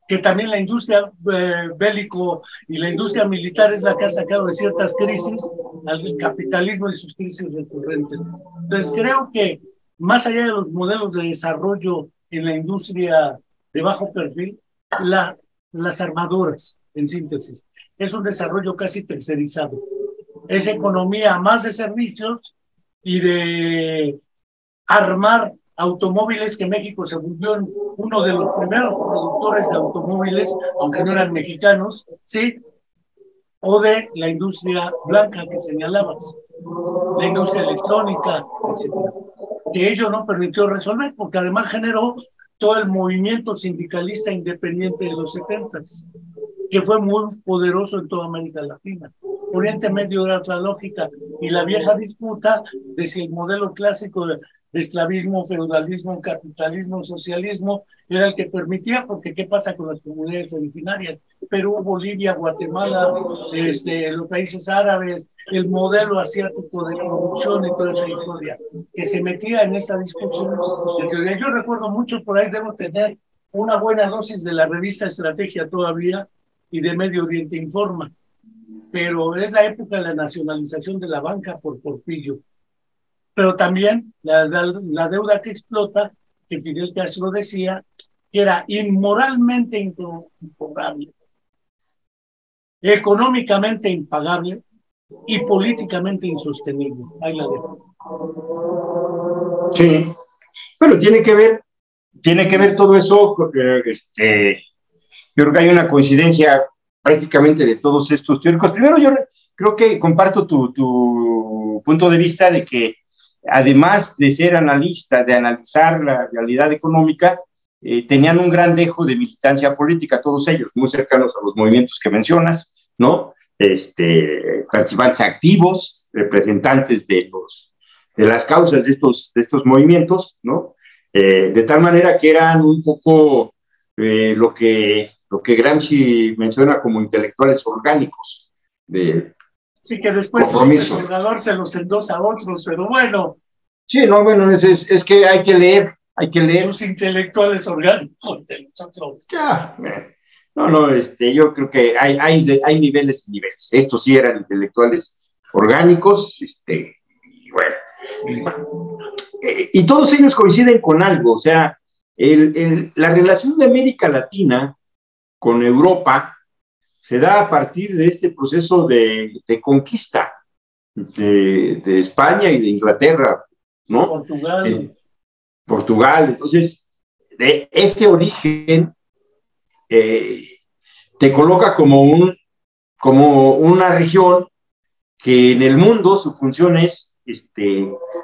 que también la industria bélico y la industria militar es la que ha sacado de ciertas crisis al capitalismo y sus crisis recurrentes. Entonces creo que más allá de los modelos de desarrollo en la industria de bajo perfil, las armadoras, en síntesis, es un desarrollo casi tercerizado. Es economía más de servicios y de armar automóviles, que México se volvió uno de los primeros productores de automóviles, aunque no eran mexicanos, ¿sí? O de la industria blanca que señalabas, la industria electrónica, etcétera. Que ello no permitió resolver, porque además generó todo el movimiento sindicalista independiente de los 70s, que fue muy poderoso en toda América Latina. Oriente Medio era otra lógica, y la vieja disputa de si el modelo clásico de esclavismo, feudalismo, capitalismo, socialismo era el que permitía, porque ¿qué pasa con las comunidades originarias? Perú, Bolivia, Guatemala, los países árabes, el modelo asiático de producción y toda esa historia, que se metía en esa discusión de teoría. Yo recuerdo mucho, por ahí debo tener una buena dosis de la revista Estrategia todavía y de Medio Oriente Informa, pero es la época de la nacionalización de la banca por Portillo. Pero también la deuda que explota, que Fidel Castro decía que era inmoralmente impagable, económicamente impagable y políticamente insostenible. Ahí la dejo. Sí, bueno, tiene que ver todo eso. Yo creo que hay una coincidencia prácticamente de todos estos teóricos. Primero, yo creo que comparto tu punto de vista de que, además de ser analista, de analizar la realidad económica, tenían un gran dejo de militancia política, todos ellos, muy cercanos a los movimientos que mencionas, ¿no? Participantes activos, representantes de las causas de estos movimientos, ¿no? De tal manera que eran un poco lo que Gramsci menciona como intelectuales orgánicos. Sí, que después compromiso. El Salvador se los endosa a otros, pero bueno. Sí, no, bueno, es que hay que leer. Sus intelectuales orgánicos de nosotros. Ya, no, yo creo que hay niveles y niveles. Estos sí eran intelectuales orgánicos, y bueno. Y todos ellos coinciden con algo, o sea, la relación de América Latina con Europa se da a partir de este proceso de conquista de España y de Inglaterra, ¿no? Portugal. Entonces, de ese origen te coloca como una región que en el mundo su función es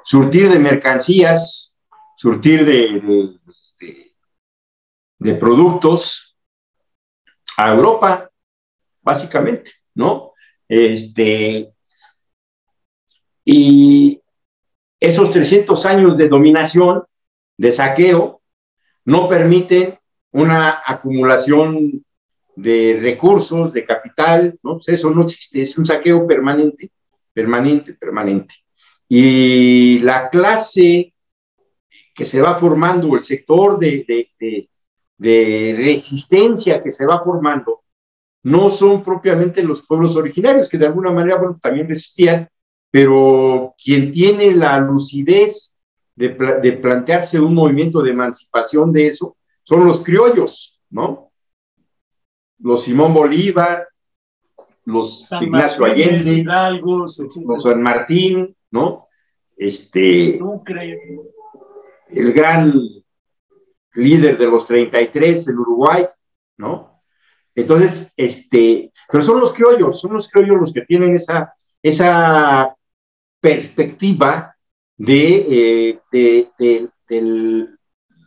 surtir de mercancías, surtir de productos a Europa, básicamente, ¿no? Y esos 300 años de dominación, de saqueo, no permiten una acumulación de recursos, de capital, ¿no? Pues eso no existe, es un saqueo permanente. Y la clase que se va formando, el sector de resistencia que se va formando, no son propiamente los pueblos originarios, que de alguna manera, bueno, también resistían, pero quien tiene la lucidez de plantearse un movimiento de emancipación de eso, son los criollos, ¿no? Los Simón Bolívar, los San Ignacio Martín, Allende, Hidalgos, los San Martín, ¿no? El gran líder de los 33, el Uruguay, ¿no? Entonces, pero son los criollos los que tienen esa perspectiva de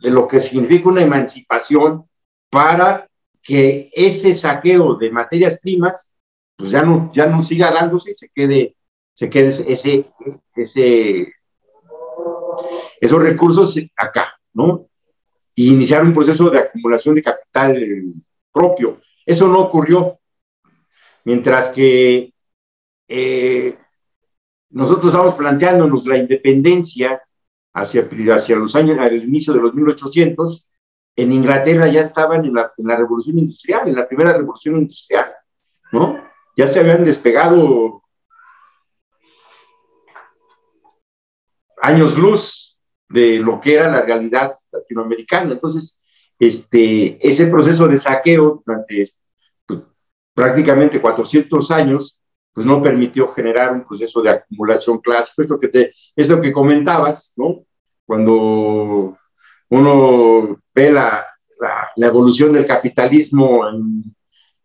lo que significa una emancipación para que ese saqueo de materias primas pues ya no siga dándose y se quede esos recursos acá, ¿no? Y iniciar un proceso de acumulación de capital propio. Eso no ocurrió, mientras que nosotros estamos planteándonos la independencia hacia los años, al inicio de los 1800, en Inglaterra ya estaban en la revolución industrial, en la primera revolución industrial, ¿no? Ya se habían despegado años luz de lo que era la realidad latinoamericana. Entonces, ese proceso de saqueo durante pues, prácticamente 400 años, pues no permitió generar un proceso de acumulación clásico. Esto que comentabas, ¿no? Cuando uno ve la evolución del capitalismo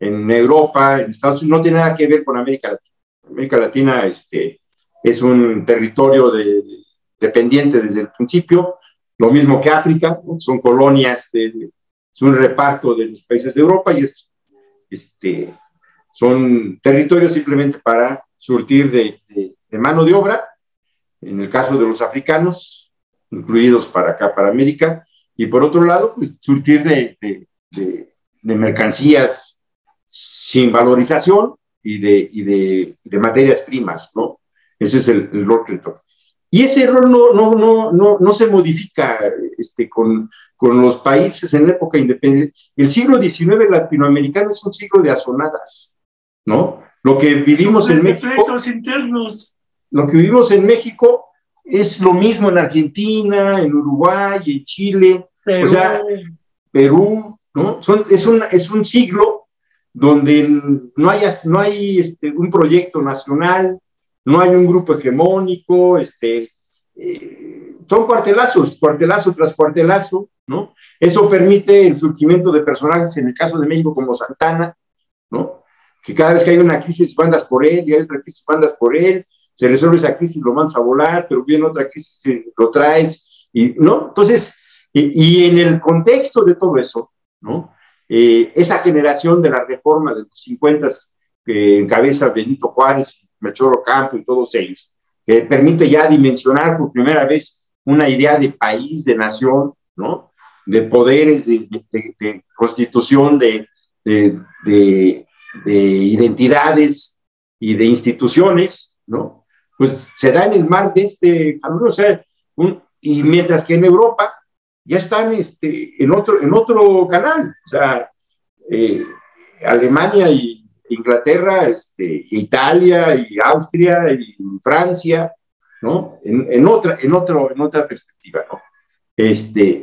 en Europa, en Estados Unidos, no tiene nada que ver con América Latina. América Latina es un territorio dependiente desde el principio, lo mismo que África, ¿no? Son colonias, es un reparto de los países de Europa y son territorios simplemente para surtir de mano de obra, en el caso de los africanos, incluidos para acá, para América, y por otro lado, pues surtir de mercancías sin valorización y de materias primas, ¿no? Ese es el rol que le toca. Y ese rol no se modifica con los países en la época independiente. El siglo XIX latinoamericano es un siglo de azonadas, ¿no? Lo que vivimos en México, internos. Lo que vivimos en México es lo mismo en Argentina, en Uruguay, en Chile, Perú. O sea, Perú, ¿no? Es un siglo donde no hay un proyecto nacional, no hay un grupo hegemónico, son cuartelazo tras cuartelazo, ¿no? Eso permite el surgimiento de personajes, en el caso de México, como Santana, ¿no? Que cada vez que hay una crisis mandas por él, y hay otra crisis mandas por él, se resuelve esa crisis, lo mandas a volar, pero viene otra crisis, lo traes, ¿no? Entonces, y en el contexto de todo eso, ¿no? Esa generación de la reforma de los 50 que encabeza Benito Juárez, Melchor Ocampo y todos ellos, que permite ya dimensionar por primera vez una idea de país, de nación, ¿no? De poderes, de constitución, de identidades y de instituciones, ¿no? Pues se da en el mar de calor, o sea, y mientras que en Europa ya están en otro canal, o sea, Alemania y Inglaterra, Italia y Austria y Francia, ¿no? En otra perspectiva, ¿no?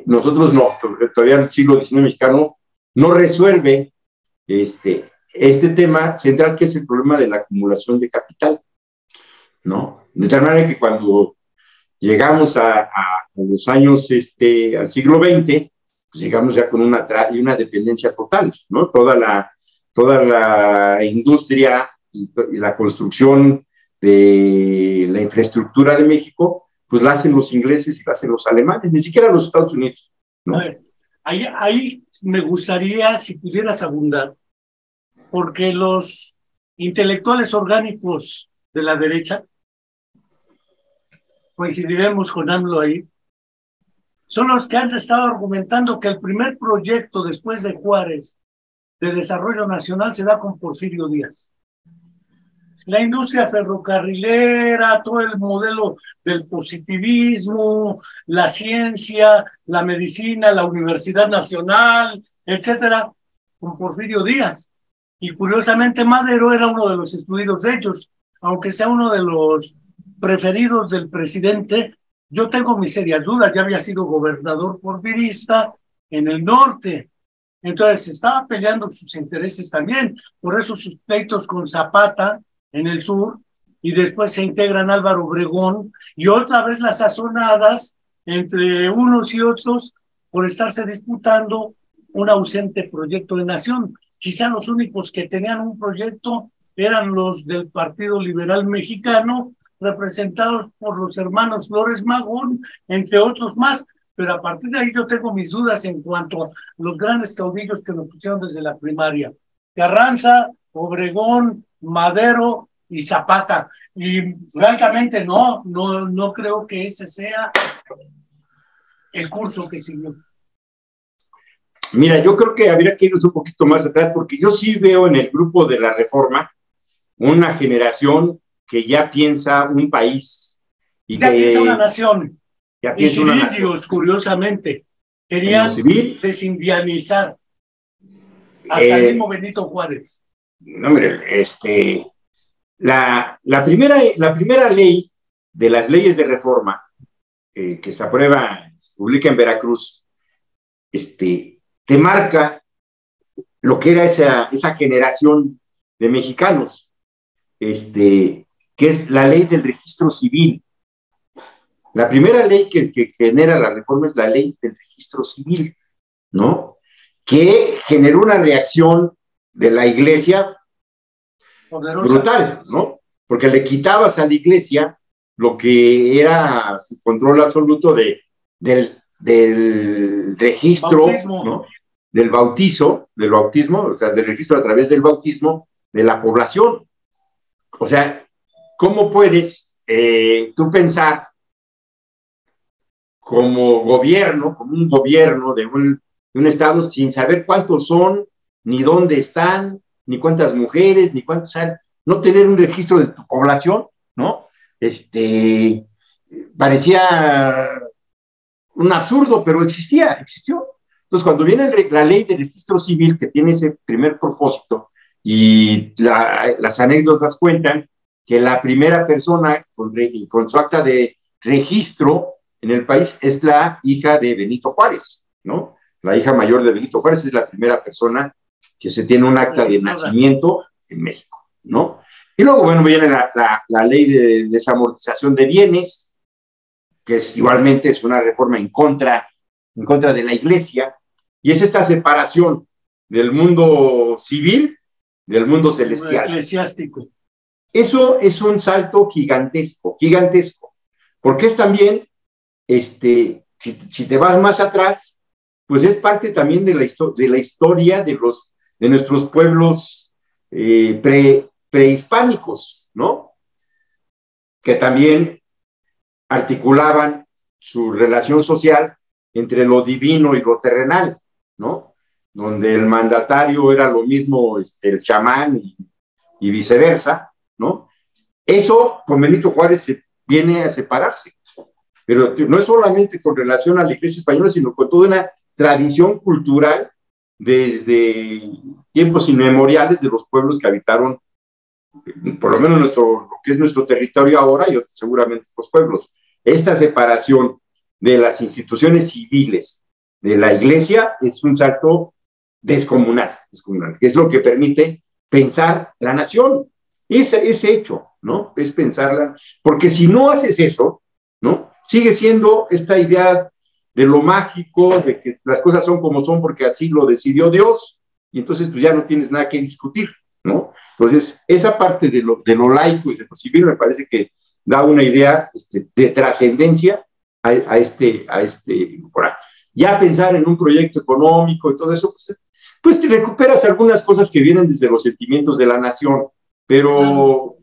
Nosotros no, todavía el siglo XIX mexicano no resuelve este tema central, que es el problema de la acumulación de capital, ¿no? De tal manera que cuando llegamos a los años, al siglo XX, pues llegamos ya con una dependencia total, ¿no? Toda la industria y la construcción de la infraestructura de México, pues la hacen los ingleses y la hacen los alemanes, ni siquiera los Estados Unidos, ¿no? A ver, ahí me gustaría, si pudieras abundar, porque los intelectuales orgánicos de la derecha, coincidiremos con AMLO ahí, son los que han estado argumentando que el primer proyecto después de Juárez de desarrollo nacional se da con Porfirio Díaz. La industria ferrocarrilera, todo el modelo del positivismo, la ciencia, la medicina, la Universidad Nacional, etcétera, con Porfirio Díaz. Y curiosamente Madero era uno de los excluidos de ellos, aunque sea uno de los preferidos del presidente. Yo tengo mis serias dudas, ya había sido gobernador porfirista en el norte, entonces estaba peleando sus intereses también, por eso sus pleitos con Zapata en el sur, y después se integran Álvaro Obregón, y otra vez las sazonadas entre unos y otros por estarse disputando un ausente proyecto de nación. quizá los únicos que tenían un proyecto eran los del Partido Liberal Mexicano, representados por los hermanos Flores Magón, entre otros más, pero a partir de ahí yo tengo mis dudas en cuanto a los grandes caudillos que nos pusieron desde la primaria. Carranza, Obregón, Madero y Zapata. Y francamente no creo que ese sea el curso que siguió. Mira, yo creo que habría que irnos un poquito más atrás, porque yo sí veo en el grupo de la Reforma una generación que ya piensa un país. Y ya que piensa una nación. Ya piensa una nación. Curiosamente, querían desindianizar hasta el mismo Benito Juárez. No, hombre, la primera ley de las leyes de reforma que se aprueba, se publica en Veracruz, te marca lo que era esa generación de mexicanos, que es la ley del registro civil. La primera ley que genera la reforma es la ley del registro civil, ¿no? Que generó una reacción de la iglesia poderosa, brutal, ¿no? Porque le quitabas a la iglesia lo que era su control absoluto del registro, ¿no? Del bautismo, o sea, del registro a través del bautismo de la población. O sea, ¿cómo puedes tú pensar como un gobierno de un estado sin saber cuántos son, ni dónde están, ni cuántas mujeres, ni cuántos, o sea, no tener un registro de tu población, ¿no? Parecía un absurdo, pero existió. Entonces, cuando viene la ley de registro civil, que tiene ese primer propósito, y las anécdotas cuentan que la primera persona con su acta de registro en el país es la hija de Benito Juárez, ¿no? La hija mayor de Benito Juárez es la primera persona que se tiene un acta de nacimiento en México, ¿no? Y luego, bueno, viene la ley de desamortización de bienes, que igualmente es una reforma en contra de la iglesia, y es esta separación del mundo civil del mundo celestial. Eclesiástico. Eso es un salto gigantesco, porque es también, si te vas más atrás, pues es parte también de la historia de nuestros pueblos prehispánicos, ¿no? Que también articulaban su relación social entre lo divino y lo terrenal, ¿no? Donde el mandatario era lo mismo el chamán y viceversa, ¿no? Eso con Benito Juárez viene a separarse, pero no es solamente con relación a la iglesia española, sino con toda una tradición cultural desde tiempos inmemoriales de los pueblos que habitaron, por lo menos lo que es nuestro territorio ahora y seguramente otros pueblos. Esta separación de las instituciones civiles de la iglesia es un salto descomunal, que es lo que permite pensar la nación. Ese hecho, ¿no? Es pensarla, porque si no haces eso, ¿no? Sigue siendo esta idea de lo mágico, de que las cosas son como son porque así lo decidió Dios, y entonces pues ya no tienes nada que discutir, ¿no? Entonces, esa parte de lo laico y de lo civil me parece que da una idea de trascendencia a este. Ya pensar en un proyecto económico y todo eso, pues te recuperas algunas cosas que vienen desde los sentimientos de la nación, pero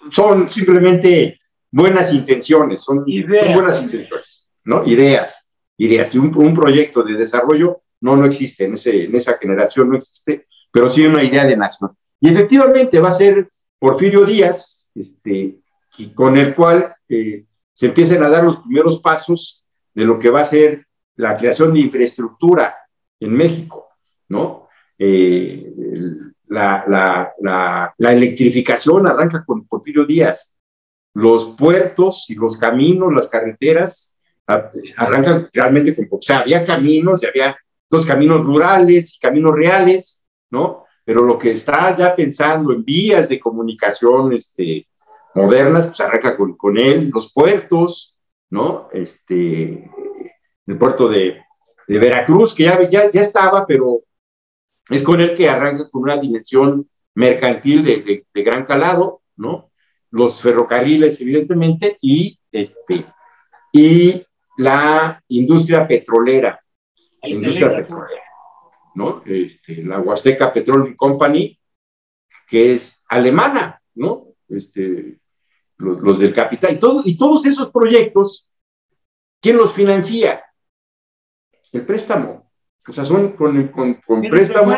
son simplemente buenas intenciones, son buenas intenciones, ¿no? Ideas. Y un proyecto de desarrollo no existe, en esa generación no existe, pero sí una idea de nación. Y efectivamente va a ser Porfirio Díaz, con el cual se empiezan a dar los primeros pasos de lo que va a ser la creación de infraestructura en México, ¿no? La electrificación arranca con Porfirio Díaz. Los puertos y los caminos, las carreteras, arrancan realmente con... O sea, había caminos, había dos caminos rurales y caminos reales, ¿no? Pero lo que está ya pensando en vías de comunicación modernas, pues arranca con él, los puertos, ¿no? El puerto de Veracruz, que ya estaba, pero es con el que arranca con una dimensión mercantil de gran calado, ¿no? Los ferrocarriles, evidentemente, y la industria petrolera, ¿no? La Huasteca Petroleum Company, que es alemana, ¿no? Los del capital, y todos esos proyectos, ¿quién los financia? El préstamo. O sea, son con préstamos.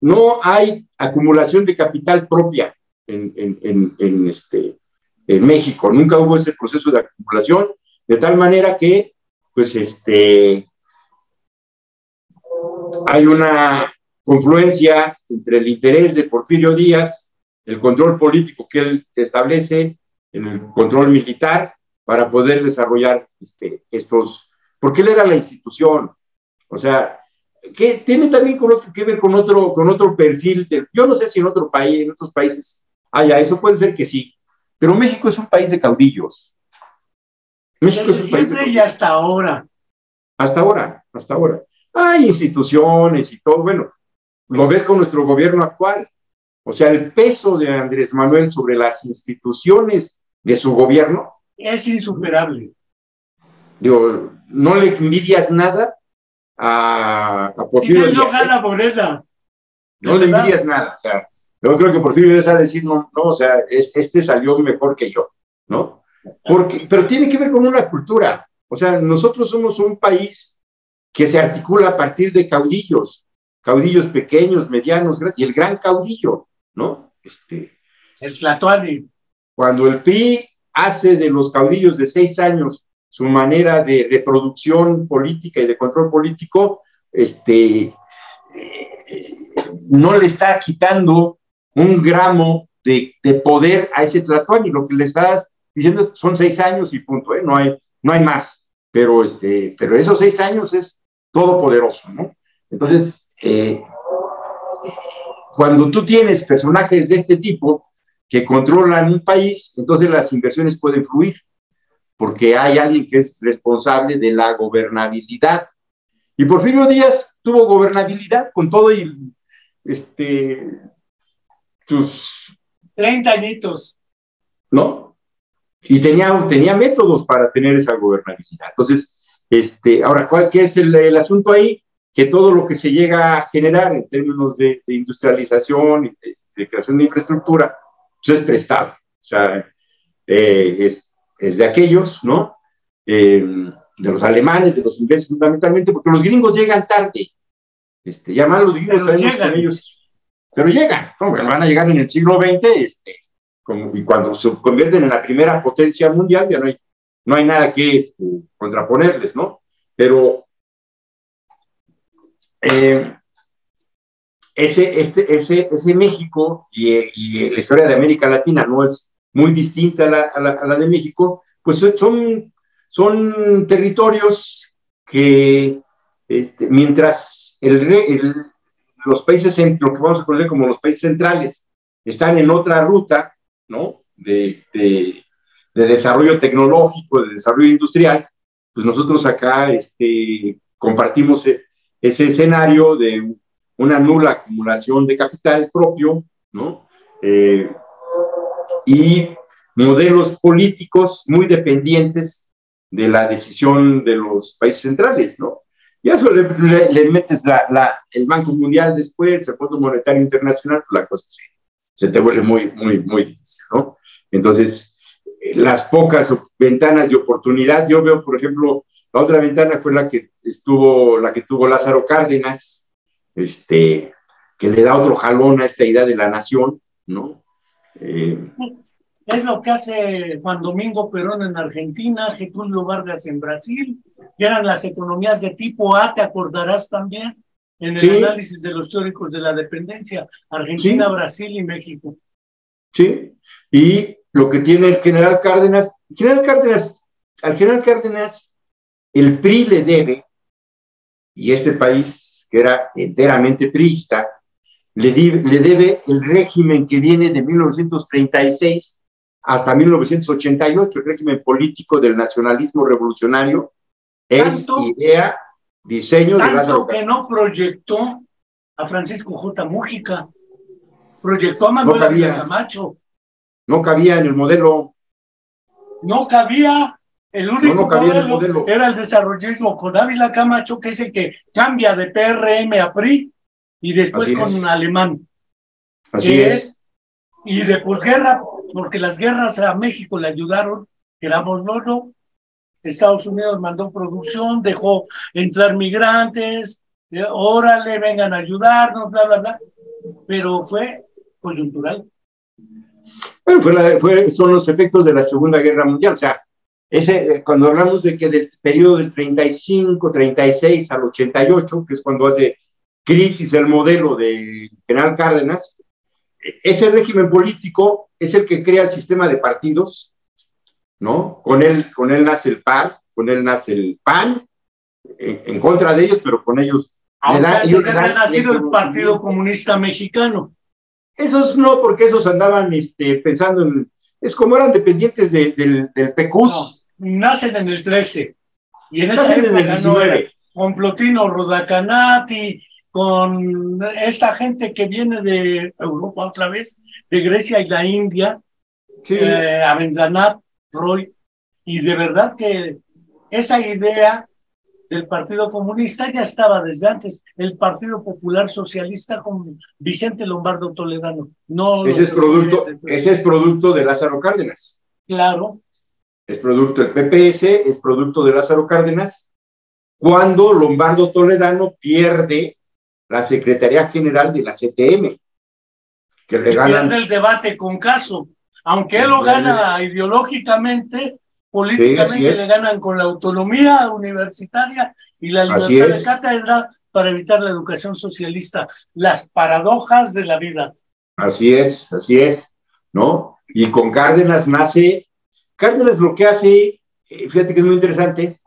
No hay acumulación de capital propia en México. Nunca hubo ese proceso de acumulación, de tal manera que, pues, hay una confluencia entre el interés de Porfirio Díaz, el control político que él establece, el control militar, para poder desarrollar estos, porque él era la institución. O sea, que tiene también que ver con otro perfil. Yo no sé si en otros países haya eso, puede ser que sí, pero México es un país de caudillos. México es un país de caudillos. Y hasta ahora. Hasta ahora. Hay instituciones y todo, bueno, lo ves con nuestro gobierno actual. O sea, el peso de Andrés Manuel sobre las instituciones de su gobierno es insuperable. Digo, no le envidias nada a Porfirio Díaz. No le envidias nada. O sea, yo creo que Porfirio Díaz ha de decir, no, o sea, este salió mejor que yo, ¿no? Pero tiene que ver con una cultura. O sea, nosotros somos un país que se articula a partir de caudillos pequeños, medianos, grandes, y el gran caudillo, ¿no? El Tlatoani. Cuando el PRI hace de los caudillos de 6 años su manera de reproducción política y de control político, no le está quitando un gramo de poder a ese Tlatoani. Lo que le estás diciendo son 6 años y punto, no hay más. Pero esos 6 años es todopoderoso, ¿no? Entonces, cuando tú tienes personajes de este tipo que controlan un país, entonces las inversiones pueden fluir, porque hay alguien que es responsable de la gobernabilidad. Y Porfirio Díaz tuvo gobernabilidad con todo y sus 30 añitos, ¿no? Y tenía métodos para tener esa gobernabilidad. Entonces, ahora, ¿qué es el asunto ahí? Que todo lo que se llega a generar en términos de industrialización y de creación de infraestructura, pues es prestado. O sea, es de aquellos, ¿no? De los alemanes, de los ingleses fundamentalmente, porque los gringos llegan tarde. Ya más los gringos sabemos con ellos, pero llegan, ¿no? Bueno, van a llegar en el siglo XX, y cuando se convierten en la primera potencia mundial, ya no hay nada que contraponerles, ¿no? Pero ese México y la historia de América Latina no es muy distinta a la de México, pues son territorios que, mientras los países, lo que vamos a conocer como los países centrales, están en otra ruta, ¿no? de desarrollo tecnológico, de desarrollo industrial, pues nosotros acá compartimos ese escenario de una nula acumulación de capital propio, ¿no? Y modelos políticos muy dependientes de la decisión de los países centrales, ¿no? Y a eso le metes el Banco Mundial después, el Fondo Monetario Internacional, pues la cosa se te vuelve muy, muy, muy difícil, ¿no? Entonces, las pocas ventanas de oportunidad, yo veo, por ejemplo, la otra ventana fue la que tuvo Lázaro Cárdenas, que le da otro jalón a esta idea de la nación, ¿no? Es lo que hace Juan Domingo Perón en Argentina, Getúlio Vargas en Brasil, que eran las economías de tipo A, te acordarás también, en el análisis de los teóricos de la dependencia, Argentina, Brasil y México. Sí, y lo que tiene el general Cárdenas, al general Cárdenas, el PRI le debe, y este país, que era enteramente priista, le debe el régimen que viene de 1936 hasta 1988, el régimen político del nacionalismo revolucionario, es idea, diseño de Lázaro Cárdenas. Tanto que no proyectó a Francisco J. Mújica, proyectó a No Manuel Ávila cabía, Camacho. no cabía en el modelo. No cabía, el No, no único cabía en el modelo modelo. era el desarrollismo con Ávila Camacho, que es el que cambia de PRM a PRI, y después Así con es, Alemán, así que es. es, y de posguerra, porque las guerras a México le ayudaron, querámoslo o no. Estados Unidos mandó producción, dejó entrar migrantes, órale, vengan a ayudarnos, bla, bla, bla, pero fue coyuntural. Bueno, son los efectos de la Segunda Guerra Mundial. O sea, cuando hablamos de que del periodo del 35, 36 al 88, que es cuando hace crisis el modelo del general Cárdenas, ese régimen político es el que crea el sistema de partidos, ¿no? Con él nace el PAN, con él nace el PAN, en contra de ellos, pero con ellos. Aunque antes había nacido el Partido Comunista Mexicano. Esos no, porque esos andaban pensando en. Es como eran dependientes del PECUS. No, nacen en el 13. Y en esa Nacen época en el 19. Con Plotino Rodacanati, con esta gente que viene de Europa otra vez, de Grecia y la India, Sí. Abenzanáth, Roy, y de verdad que esa idea del Partido Comunista ya estaba desde antes, el Partido Popular Socialista con Vicente Lombardo Toledano. No, ese es producto de Lázaro Cárdenas. Claro. Es producto del PPS, es producto de Lázaro Cárdenas, cuando Lombardo Toledano pierde la Secretaría General de la CTM. Que le ganan. Pierde el debate con Caso, aunque él lo gana ideológicamente, políticamente sí, le ganan con la autonomía universitaria y la libertad de cátedra para evitar la educación socialista, las paradojas de la vida. Así es, ¿no? Y con Cárdenas lo que hace, fíjate que es muy interesante,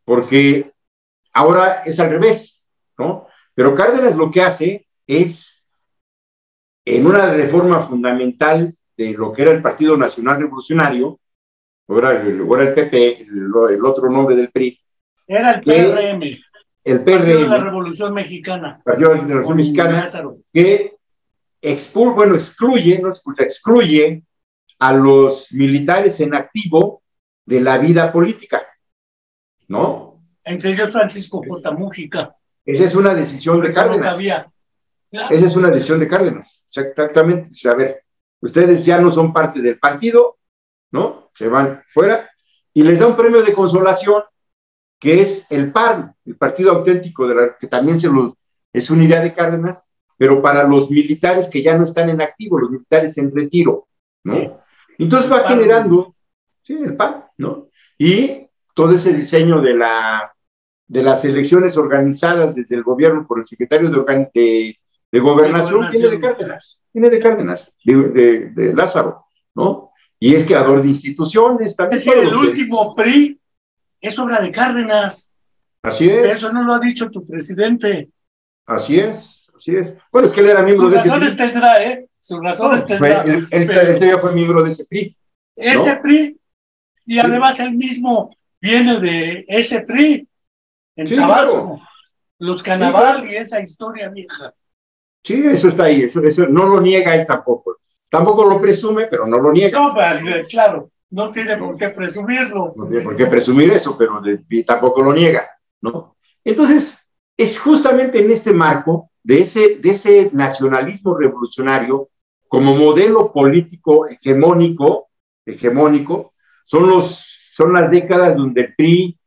porque ahora es al revés, ¿no? Pero Cárdenas lo que hace es, en una reforma fundamental de lo que era el Partido Nacional Revolucionario, ahora el PP, el otro nombre del PRI. Era el PRM. El PRM. Partido de la Revolución Mexicana. Partido de la Revolución Mexicana, que excluye a los militares en activo de la vida política, ¿no? Entre ellos Francisco J. Mújica. Esa es una decisión de Cárdenas. Claro. Esa es una decisión de Cárdenas, exactamente. A ver, ustedes ya no son parte del partido, ¿no? Se van fuera y les da un premio de consolación que es el PAN, el Partido Auténtico, que también es una idea de Cárdenas, pero para los militares que ya no están en activo, los militares en retiro, ¿no? Sí. Entonces va generando, sí, el PAN, ¿no? Y todo ese diseño de las elecciones organizadas desde el gobierno por el secretario de Gobernación viene de Cárdenas, de Lázaro, ¿no? Y es creador de instituciones también. Es el último PRI es obra de Cárdenas. Así es. Eso no lo ha dicho tu presidente. Así es. Bueno, es que él era miembro de ese PRI. Sus razones tendrá, ¿eh? Sus razones tendrá. Él ya fue miembro de ese PRI. Ese PRI, y además él mismo viene de ese PRI en Tabasco. Claro. Los Canaval y esa historia vieja. Sí, eso está ahí. Eso no lo niega él tampoco. Tampoco lo presume, pero no lo niega. No, pero, claro. No tiene por qué presumirlo. No tiene por qué presumir eso, pero tampoco lo niega, ¿no? Entonces, es justamente en este marco de ese nacionalismo revolucionario como modelo político hegemónico, son las décadas donde el PRI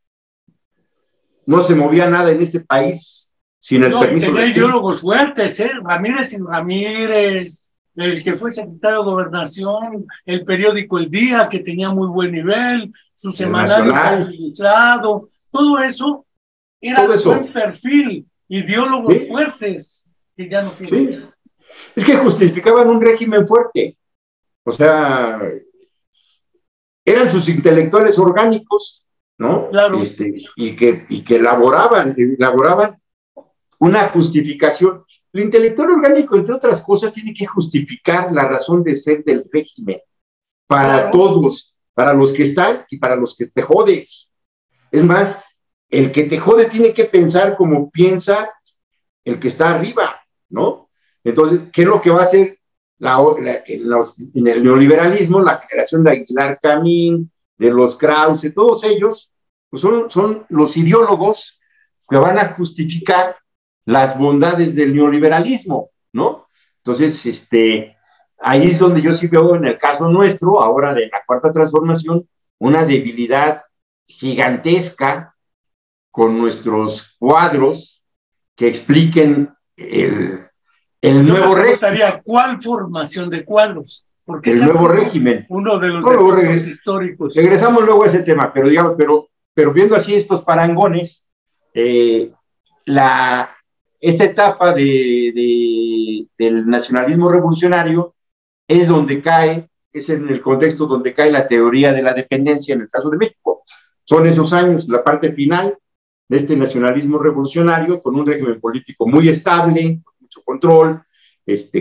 no se movía nada en este país sin el permiso del PRI. Ideólogos fuertes, Ramírez y Ramírez, el que fue secretario de Gobernación, el periódico El Día, que tenía muy buen nivel, su semanario ilustrado, todo eso era buen perfil, ideólogos fuertes, que ya no tienen. Sí. Es que justificaban un régimen fuerte, o sea, eran sus intelectuales orgánicos, ¿no? Claro. Y que elaboraban una justificación. El intelectual orgánico, entre otras cosas, tiene que justificar la razón de ser del régimen para todos, para los que están y para los que te jodes. Es más, el que te jode tiene que pensar como piensa el que está arriba, ¿no? Entonces, ¿qué es lo que va a hacer en el neoliberalismo? La generación de Aguilar Camín, de los Krause, todos ellos, pues son los ideólogos que van a justificar las bondades del neoliberalismo, ¿no? Entonces, ahí es donde yo sí veo en el caso nuestro, ahora de la Cuarta Transformación, una debilidad gigantesca con nuestros cuadros que expliquen el nuevo régimen. ¿Cuál formación de cuadros? Porque el nuevo régimen. Uno de los efectos históricos. Regresamos luego a ese tema, pero digamos, pero viendo así estos parangones, esta etapa del nacionalismo revolucionario es donde cae, es en el contexto donde cae la teoría de la dependencia en el caso de México. Son esos años, la parte final de este nacionalismo revolucionario, con un régimen político muy estable, con mucho control,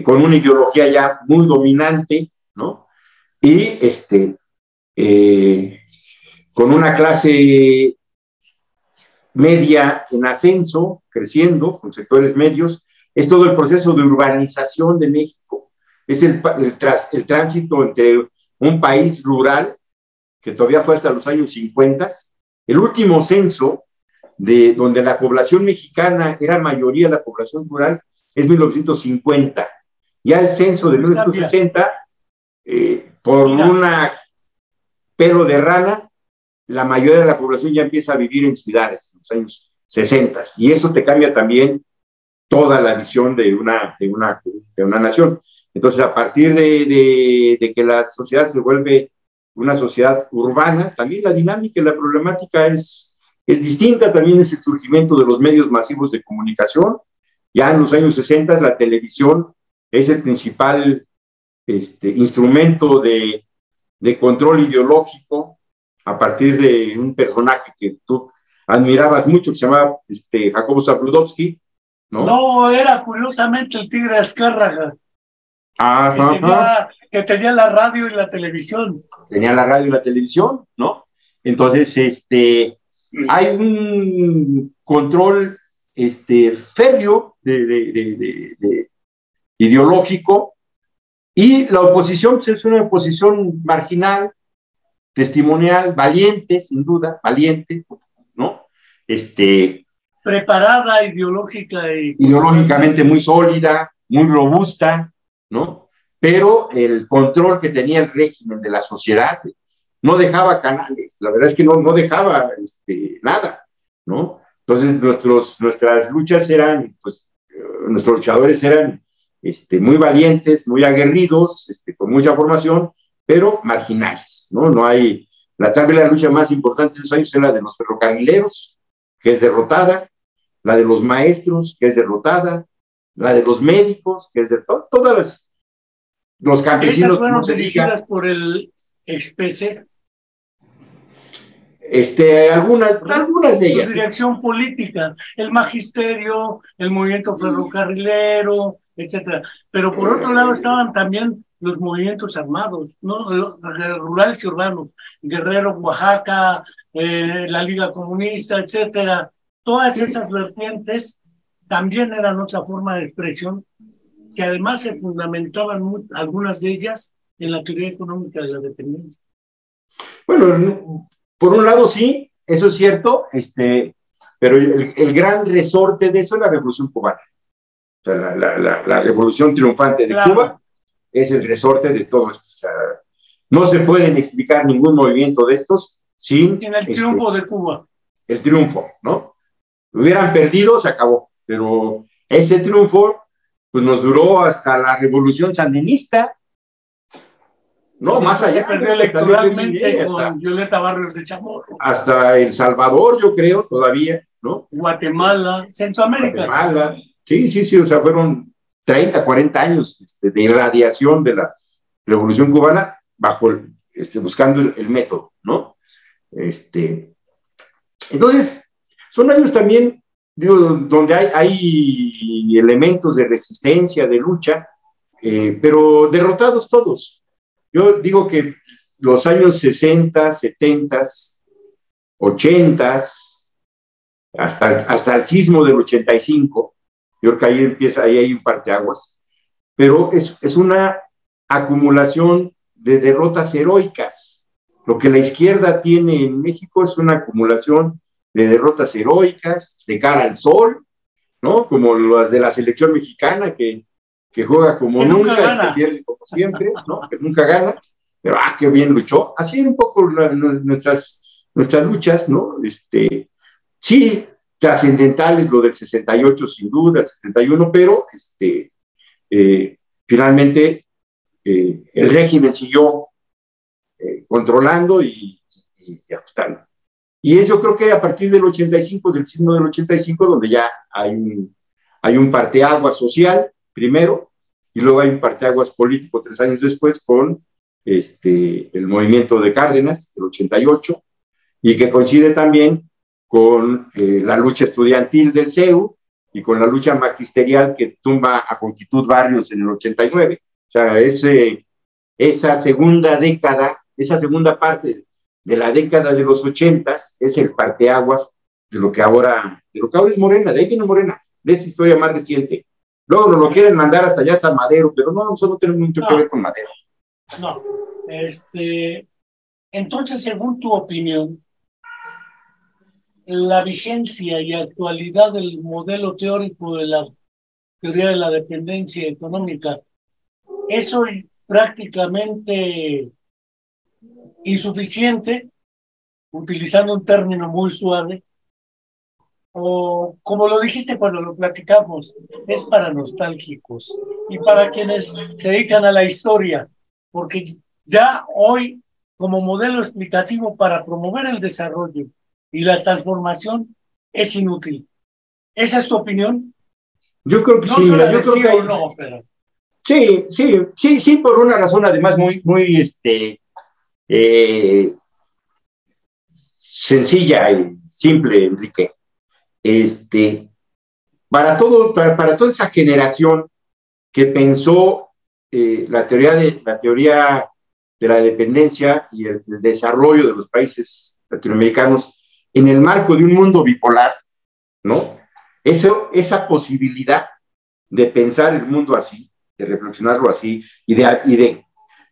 con una ideología ya muy dominante, ¿no? Y con una clase media en ascenso, creciendo, con sectores medios. Es todo el proceso de urbanización de México. Es el tránsito entre un país rural, que todavía fue hasta los años 50, el último censo donde la población mexicana era mayoría la población rural, es 1950. Ya el censo de 1960, por una pelo de rana, la mayoría de la población ya empieza a vivir en ciudades en los años 60, y eso te cambia también toda la visión de una nación. Entonces, a partir de que la sociedad se vuelve una sociedad urbana, también la dinámica y la problemática es distinta. También es el surgimiento de los medios masivos de comunicación. Ya en los años 60 la televisión es el principal instrumento de control ideológico, a partir de un personaje que tú admirabas mucho, que se llamaba Jacobo Zabludovsky, ¿no? No, era curiosamente el Tigre Azcárraga. Que tenía la radio y la televisión. Tenía la radio y la televisión, ¿no? Entonces, hay un control férreo ideológico, y la oposición pues, es una oposición marginal, testimonial, valiente, sin duda, valiente, ¿no? Preparada ideológicamente muy sólida, muy robusta, ¿no? Pero el control que tenía el régimen de la sociedad no dejaba canales, la verdad es que no dejaba nada, ¿no? Entonces nuestras luchas eran, pues, nuestros luchadores eran muy valientes, muy aguerridos, con mucha formación, pero marginales, ¿no? Tal vez la lucha más importante de esos años es la de los ferrocarrileros, que es derrotada, la de los maestros, que es derrotada, la de los médicos, que es derrotada, todas los campesinos. ¿Esas fueron dirigidas por el ex-PC? Algunas de ellas. Su dirección política, el magisterio, el movimiento ferrocarrilero, etcétera. Pero por otro lado estaban también los movimientos armados, ¿no? Los rurales y urbanos, Guerrero, Oaxaca, la Liga Comunista, etcétera. Todas esas vertientes también eran otra forma de expresión, que además se fundamentaban algunas de ellas en la teoría económica de la dependencia. Bueno, por un lado sí, eso es cierto, pero el gran resorte de eso es la Revolución Cubana. O sea, la revolución triunfante de Cuba es el resorte de todo esto. O sea, no se pueden explicar ningún movimiento de estos sin el triunfo de Cuba. El triunfo, ¿no? Lo hubieran perdido, se acabó. Pero ese triunfo, pues nos duró hasta la revolución sandinista. No, más allá. Se perdió electoralmente con Violeta Barrios de Chamorro. Hasta El Salvador, yo creo, todavía, ¿no? Guatemala, Centroamérica. Guatemala. Sí, o sea, fueron 30, 40 años de irradiación de la Revolución Cubana buscando el método, ¿no? Entonces, son años también, digo, donde hay elementos de resistencia, de lucha, pero derrotados todos. Yo digo que los años 60, 70, 80, hasta el sismo del 85, Yo creo que ahí empieza, ahí hay un parteaguas, pero es una acumulación de derrotas heroicas. Lo que la izquierda tiene en México es una acumulación de derrotas heroicas, de cara al sol, ¿no? Como las de la selección mexicana, que juega como nunca y que pierde como siempre, ¿no? Que nunca gana, pero qué bien luchó. Así un poco nuestras luchas, ¿no? Sí, trascendentales, lo del 68 sin duda, el 71, pero finalmente el régimen siguió controlando y ajustando. Y es yo creo que a partir del 85, del sismo del 85, donde ya hay un parteaguas social, primero, y luego hay un parteaguas político 3 años después con el movimiento de Cárdenas, del 88, y que coincide también con la lucha estudiantil del CEU y con la lucha magisterial que tumba a Contitud Barrios en el 89. O sea, esa segunda década, esa segunda parte de la década de los 80 es el parteaguas de lo que ahora es Morena, de ahí viene Morena, de esa historia más reciente. Luego nos lo quieren mandar hasta allá, hasta Madero, pero no, nosotros no tenemos mucho que ver con Madero. No, entonces, según tu opinión, la vigencia y actualidad del modelo teórico de la teoría de la dependencia económica es hoy prácticamente insuficiente, utilizando un término muy suave, o como lo dijiste cuando lo platicamos, es para nostálgicos y para quienes se dedican a la historia, porque ya hoy, como modelo explicativo para promover el desarrollo y la transformación, es inútil. ¿Esa es tu opinión? Yo creo que no sí, mira, yo creo que o no, pero... Sí, por una razón además muy sencilla y simple, Enrique. Para toda esa generación que pensó la teoría de la dependencia y el desarrollo de los países latinoamericanos en el marco de un mundo bipolar, ¿no? Esa posibilidad de pensar el mundo así, de reflexionarlo así y de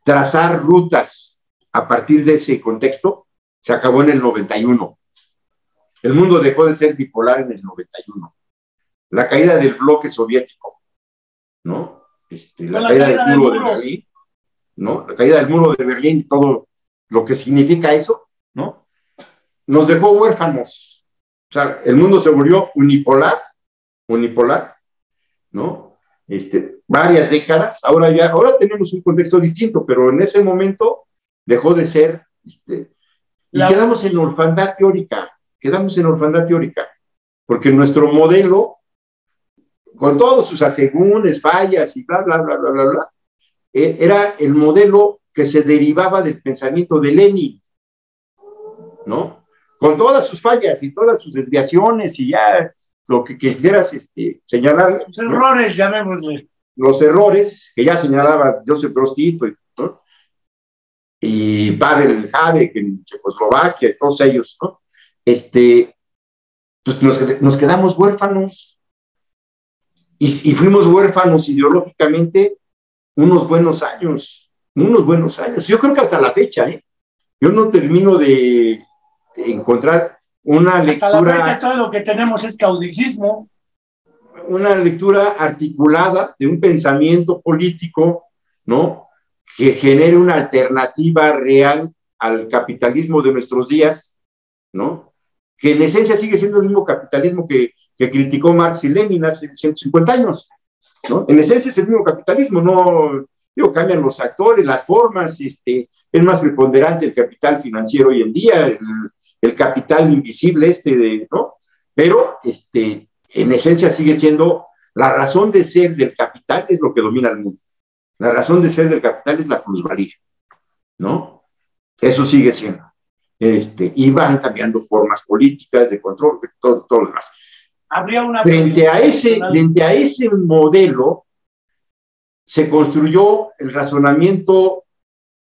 trazar rutas a partir de ese contexto, se acabó en el 91. El mundo dejó de ser bipolar en el 91. La caída del bloque soviético, ¿no? La caída del muro de Berlín, ¿no? La caída del muro de Berlín y todo lo que significa eso, ¿no? Nos dejó huérfanos. O sea, el mundo se volvió unipolar, ¿no? Varias décadas, ahora tenemos un contexto distinto, pero en ese momento dejó de ser, y quedamos en orfandad teórica, porque nuestro modelo, con todos sus asegúnes, fallas y bla, bla, bla, bla, bla, bla, era el modelo que se derivaba del pensamiento de Lenin, ¿no? Con todas sus fallas y todas sus desviaciones y ya lo que quisieras señalar. Los errores, ¿no? Llamémosle. Los errores que ya señalaba Joseph Broz Tito, ¿no? Y Pavel Havel en Checoslovaquia, todos ellos, ¿no? Pues nos quedamos huérfanos y fuimos huérfanos ideológicamente unos buenos años. Yo creo que hasta la fecha, yo no termino de encontrar una lectura. Hasta la fecha todo lo que tenemos es caudillismo. Una lectura articulada de un pensamiento político, ¿no? Que genere una alternativa real al capitalismo de nuestros días, ¿no? Que en esencia sigue siendo el mismo capitalismo que criticó Marx y Lenin hace 150 años, ¿no? En esencia es el mismo capitalismo, no, cambian los actores, las formas, es más preponderante el capital financiero hoy en día, el capital invisible ¿no? Pero, en esencia sigue siendo la razón de ser del capital es lo que domina el mundo. La razón de ser del capital es la plusvalía, ¿no? Eso sigue siendo. Y van cambiando formas políticas de control, de todo lo demás. Frente a ese modelo se construyó el razonamiento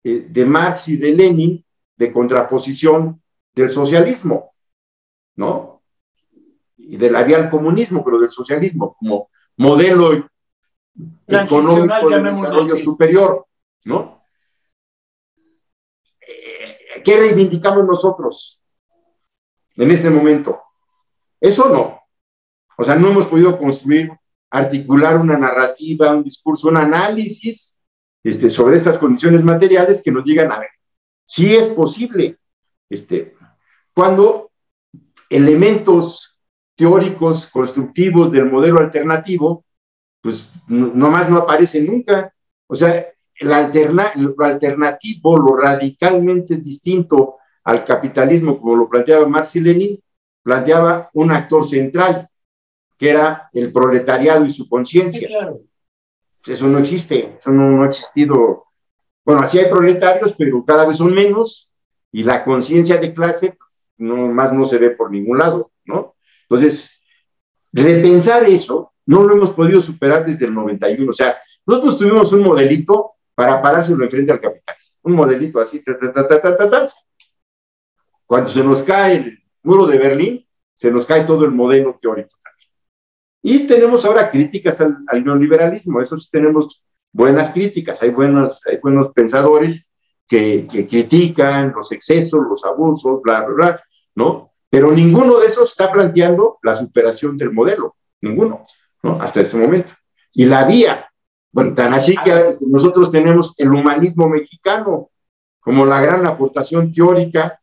de Marx y de Lenin de contraposición del socialismo, ¿no? Y del comunismo, pero del socialismo, modelo económico de llamémoslo desarrollo así. superior, ¿no? ¿Qué reivindicamos nosotros en este momento? Eso no. O sea, no hemos podido construir, articular una narrativa, un discurso, un análisis sobre estas condiciones materiales que nos digan, a ver, sí es posible, cuando elementos teóricos constructivos del modelo alternativo, pues nomás no aparecen nunca. O sea, lo alternativo, lo radicalmente distinto al capitalismo, como lo planteaba Marx y Lenin, planteaba un actor central, que era el proletariado y su conciencia. Sí, claro. Eso no existe, eso no ha existido. Bueno, así hay proletarios, pero cada vez son menos, y la conciencia de clase más no se ve por ningún lado, ¿no? Entonces, repensar eso no lo hemos podido superar desde el 91. O sea, nosotros tuvimos un modelito para parárselo enfrente al capitalismo. Un modelito así, Cuando se nos cae el muro de Berlín, se nos cae todo el modelo teórico también. Y tenemos ahora críticas al neoliberalismo. Eso sí, tenemos buenas críticas. Hay buenos pensadores que critican los excesos, los abusos, bla, bla, bla, ¿no? Pero ninguno de esos está planteando la superación del modelo, ninguno, ¿no? Hasta este momento. Y la vía, bueno, tan así que nosotros tenemos el humanismo mexicano como la gran aportación teórica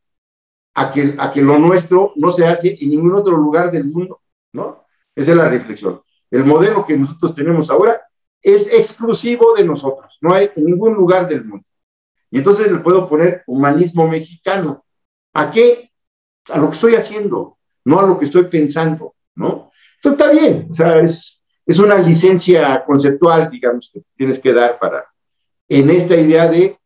a que lo nuestro no se hace en ningún otro lugar del mundo, ¿no? Esa es la reflexión. El modelo que nosotros tenemos ahora es exclusivo de nosotros, no hay en ningún lugar del mundo. Y entonces le puedo poner humanismo mexicano. ¿A qué? A lo que estoy haciendo, no a lo que estoy pensando, ¿no? Entonces está bien, o sea, es una licencia conceptual, digamos, que tienes que dar en esta idea de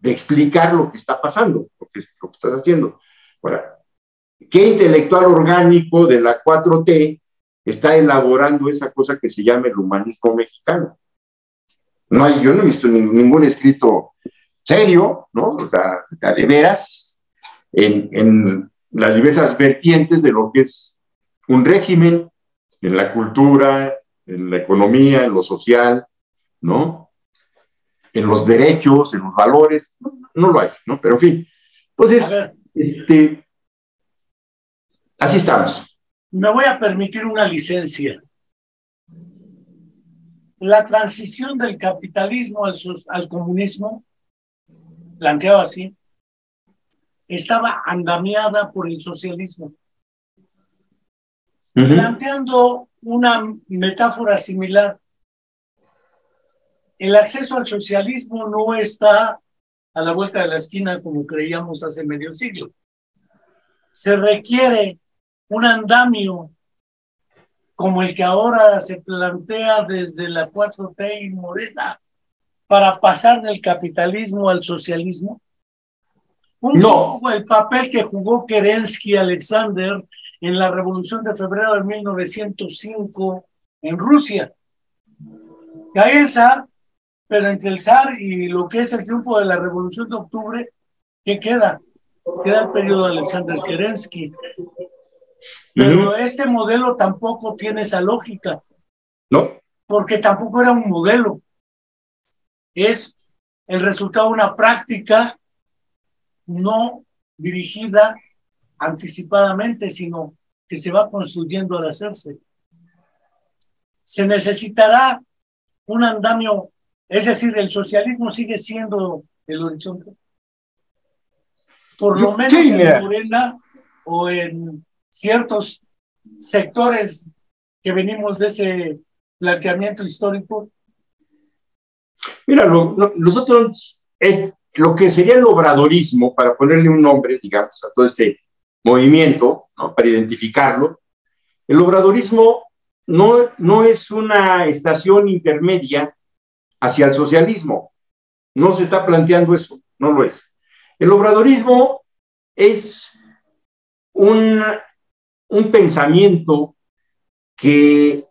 explicar lo que está pasando, lo que estás haciendo. Ahora, ¿qué intelectual orgánico de la 4T está elaborando esa cosa que se llama el humanismo mexicano? Yo no he visto ningún escrito serio, ¿no? O sea, de veras, en las diversas vertientes de lo que es un régimen, en la cultura, en la economía, en lo social, ¿no? En los derechos, en los valores, no lo hay, ¿no? Pero en fin, entonces, así estamos. Me voy a permitir una licencia. La transición del capitalismo al comunismo, planteado así, estaba andamiada por el socialismo. Planteando una metáfora similar, el acceso al socialismo no está a la vuelta de la esquina como creíamos hace medio siglo. Se requiere un andamio como el que ahora se plantea desde la 4T y Morena para pasar del capitalismo al socialismo. Un poco el papel que jugó Kerensky Alexander en la Revolución de Febrero de 1905 en Rusia. Cae el zar, pero entre el zar y lo que es el triunfo de la Revolución de Octubre, ¿qué queda? Queda el periodo de Alexander Kerensky. Pero este modelo tampoco tiene esa lógica. No. Porque tampoco era un modelo. Es el resultado de una práctica no dirigida anticipadamente, sino que se va construyendo al hacerse. Se necesitará un andamio, es decir, el socialismo sigue siendo el horizonte. Por lo menos en Morena o en ciertos sectores que venimos de ese planteamiento histórico. Mira, nosotros es lo que sería el obradorismo, para ponerle un nombre, digamos, a todo este movimiento, ¿no? Para identificarlo. El obradorismo no es una estación intermedia hacia el socialismo. No se está planteando eso, no lo es. El obradorismo es un pensamiento que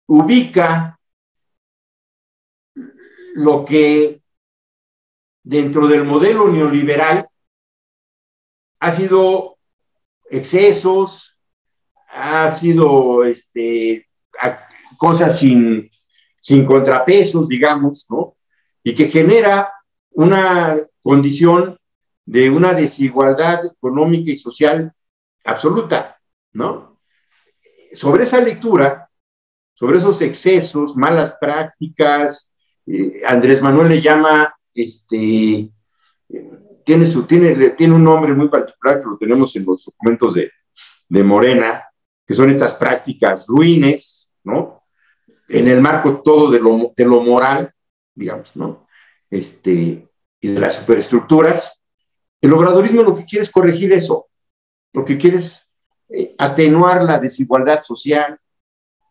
ubica lo que dentro del modelo neoliberal ha sido excesos, ha sido cosas sin contrapesos, digamos, ¿no? Y que genera una condición de una desigualdad económica y social absoluta, ¿no? Sobre esa lectura, sobre esos excesos, malas prácticas, Andrés Manuel le llama, tiene un nombre muy particular que lo tenemos en los documentos de Morena, que son estas prácticas ruines, ¿no? En el marco todo de lo moral, digamos, ¿no? Y de las superestructuras. El obradorismo lo que quiere es corregir eso, lo que quiere es atenuar la desigualdad social.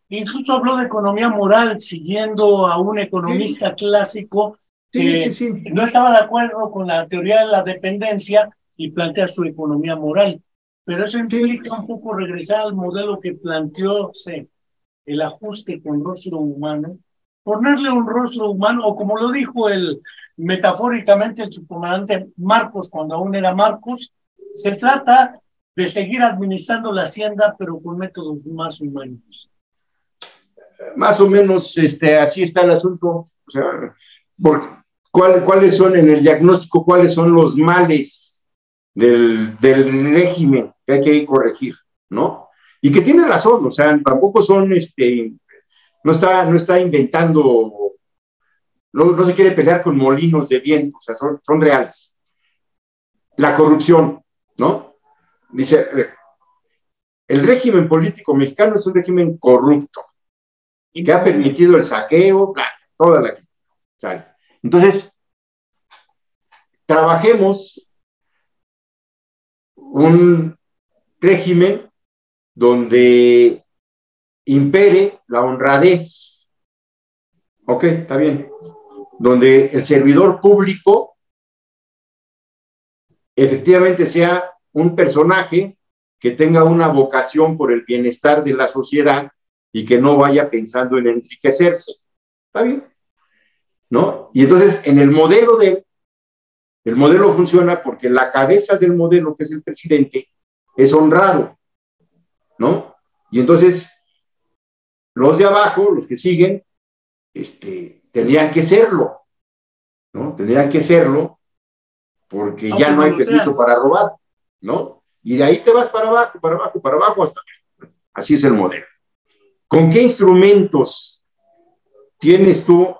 Incluso habló de economía moral, siguiendo a un economista clásico que no estaba de acuerdo con la teoría de la dependencia y plantea su economía moral. Pero eso implica un poco regresar al modelo que planteó el ajuste con rostro humano, ponerle un rostro humano, o como lo dijo metafóricamente el subcomandante Marcos, cuando aún era Marcos, se trata de seguir administrando la hacienda, pero con métodos más humanos. Más o menos así está el asunto. O sea, ¿cuáles son en el diagnóstico, cuáles son los males del régimen que hay que corregir, ¿no? Y que tiene razón, o sea, tampoco son, no está inventando, no se quiere pelear con molinos de viento, o sea, son reales. La corrupción, ¿no? Dice, el régimen político mexicano es un régimen corrupto, que ha permitido el saqueo, toda la crítica, ¿sale? Entonces, trabajemos un régimen donde impere la honradez, ok, está bien, donde el servidor público efectivamente sea un personaje que tenga una vocación por el bienestar de la sociedad y que no vaya pensando en enriquecerse, está bien, ¿no? Y entonces en el modelo funciona porque la cabeza del modelo, que es el presidente, es honrado, ¿no? Y entonces los de abajo, los que siguen, tendrían que serlo, ¿no? Tendrían que serlo porque ya no hay permiso para robar, ¿no? Y de ahí te vas para abajo, para abajo, para abajo, hasta así es el modelo. ¿Con qué instrumentos tienes tú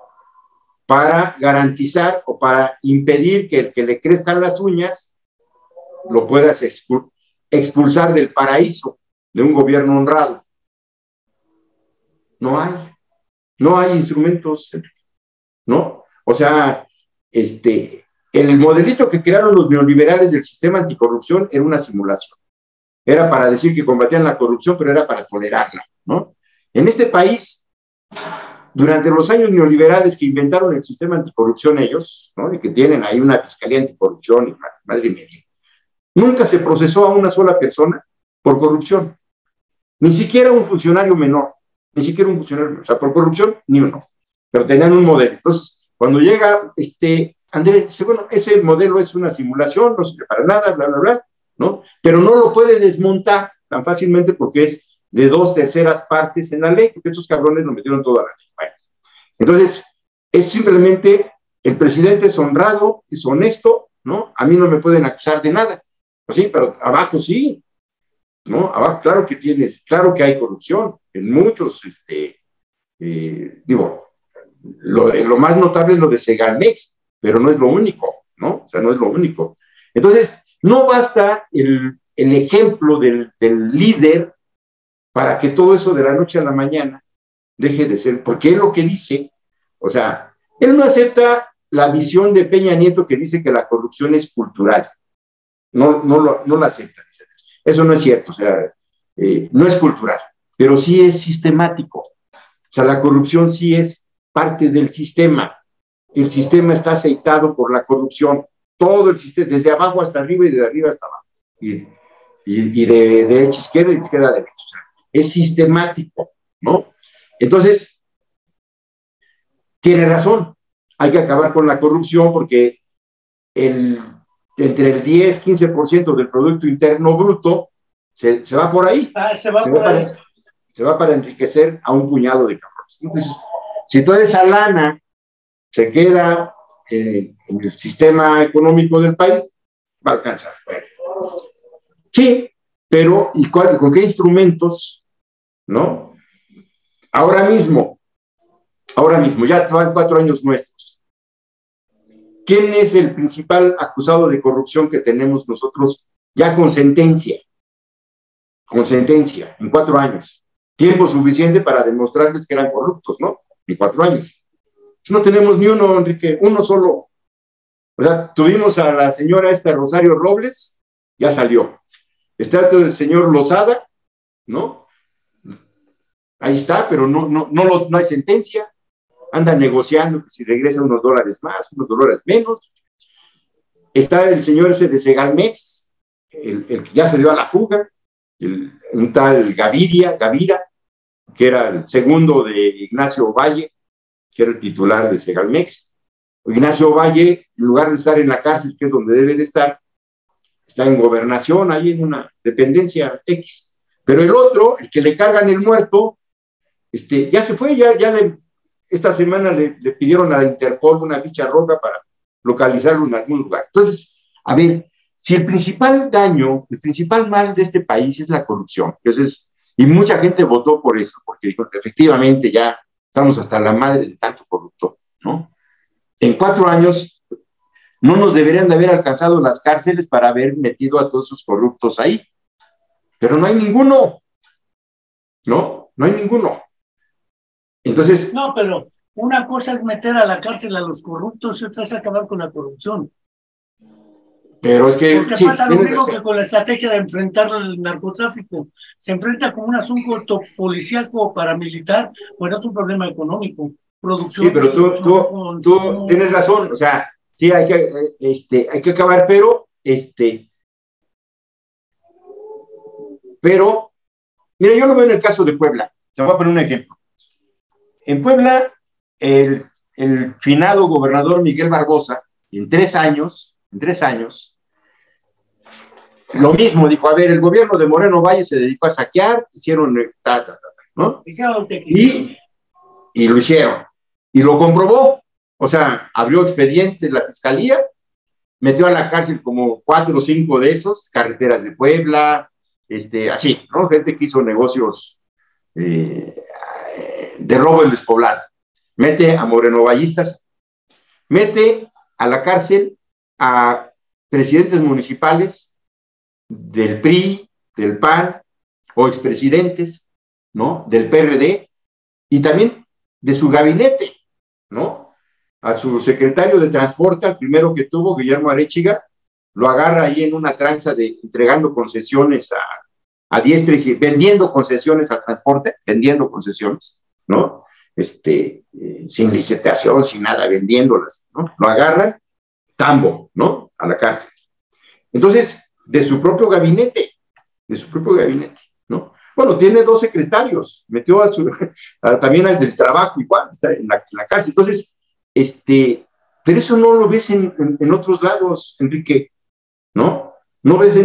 para garantizar o para impedir que el que le crezcan las uñas lo puedas expulsar del paraíso de un gobierno honrado? No hay instrumentos, ¿no? O sea, el modelito que crearon los neoliberales del sistema anticorrupción era una simulación. Era para decir que combatían la corrupción, pero era para tolerarla, ¿no? En este país, durante los años neoliberales que inventaron el sistema anticorrupción ellos, ¿no? Y que tienen ahí una fiscalía anticorrupción y madre media, nunca se procesó a una sola persona por corrupción. Ni siquiera un funcionario menor. Ni siquiera un funcionario menor. O sea, por corrupción, ni uno. Pero tenían un modelo. Entonces, cuando llega Andrés dice, bueno, ese modelo es una simulación, no sirve para nada, bla, bla, bla, ¿no? Pero no lo puede desmontar tan fácilmente porque es de 2/3 partes en la ley, porque estos cabrones lo metieron toda la ley. Bueno, entonces, es simplemente, el presidente es honrado, es honesto, ¿no? A mí no me pueden acusar de nada. Pues sí, pero abajo sí, ¿no? Abajo, claro que hay corrupción en muchos, lo más notable es lo de Segalmex, pero no es lo único, ¿no? O sea, no es lo único. Entonces, no basta el ejemplo del líder para que todo eso de la noche a la mañana deje de ser, porque es lo que dice, o sea, él no acepta la visión de Peña Nieto que dice que la corrupción es cultural, no la acepta, dice. Eso no es cierto, o sea, no es cultural, pero sí es sistemático, o sea, la corrupción sí es parte del sistema, el sistema está aceitado por la corrupción, todo el sistema, desde abajo hasta arriba y de arriba hasta abajo, y de derecha a izquierda y de izquierda a derecha, o sea, es sistemático, ¿no? Entonces, tiene razón, hay que acabar con la corrupción porque entre el 10-15% del Producto Interno Bruto se va por ahí. Se va por ahí. Se va para enriquecer a un puñado de cabrones. Entonces, si toda esa lana se queda en el sistema económico del país, va a alcanzar. Bueno, sí, pero ¿y con qué instrumentos? ¿No? Ahora mismo, ya van 4 años nuestros. ¿Quién es el principal acusado de corrupción que tenemos nosotros ya con sentencia? Con sentencia, en 4 años. Tiempo suficiente para demostrarles que eran corruptos, ¿no? En 4 años. No tenemos ni uno, Enrique, uno solo. O sea, tuvimos a la señora Rosario Robles, ya salió. Está el señor Lozada, ¿no? Ahí está, pero no hay sentencia. Anda negociando que si regresa unos dólares más, unos dólares menos. Está el señor ese de Segalmex, el que ya se dio a la fuga, un tal Gavira, que era el segundo de Ignacio Valle, que era el titular de Segalmex. Ignacio Valle, en lugar de estar en la cárcel, que es donde debe de estar, está en gobernación, ahí en una dependencia X. Pero el otro, el que le cargan el muerto, ya se fue, esta semana le pidieron a la Interpol una ficha roja para localizarlo en algún lugar. Entonces, a ver, si el principal mal de este país es la corrupción, entonces, y mucha gente votó por eso, porque dijo que efectivamente ya estamos hasta la madre de tanto corrupto, ¿no? En 4 años no nos deberían de haber alcanzado las cárceles para haber metido a todos esos corruptos ahí, pero no hay ninguno, ¿no? No hay ninguno. Entonces... No, pero una cosa es meter a la cárcel a los corruptos y otra es acabar con la corrupción. Pero es que... Porque pasa lo mismo que con la estrategia de enfrentar el narcotráfico. Se enfrenta con un asunto policíaco paramilitar, bueno, es un problema económico. Producción, sí, pero tú tienes razón, o sea, sí, hay que acabar, pero, mira, yo lo veo en el caso de Puebla. Te voy a poner un ejemplo. En Puebla, el finado gobernador Miguel Barbosa, en 3 años, lo mismo, dijo, a ver, el gobierno de Moreno Valle se dedicó a saquear, hicieron ¿no? Y lo hicieron. Y lo comprobó. O sea, abrió expediente la fiscalía, metió a la cárcel como 4 o 5 de esos, carreteras de Puebla, así, ¿no? Gente que hizo negocios de robo y despoblado. Mete a morenovallistas, mete a la cárcel a presidentes municipales del PRI, del PAN, o expresidentes, ¿no? Del PRD, y también de su gabinete, ¿no? A su secretario de transporte, al primero que tuvo, Guillermo Arechiga, lo agarra ahí en una tranza de entregando concesiones a diestra y vendiendo concesiones a transporte, vendiendo concesiones, ¿no? Sin licitación, sin nada, vendiéndolas, ¿no? Lo agarran, tambo, ¿no? A la cárcel. Entonces, de su propio gabinete, ¿no? Bueno, tiene 2 secretarios, metió también al del trabajo igual, está en la cárcel. Entonces, pero eso no lo ves en otros lados, Enrique, ¿no? No ves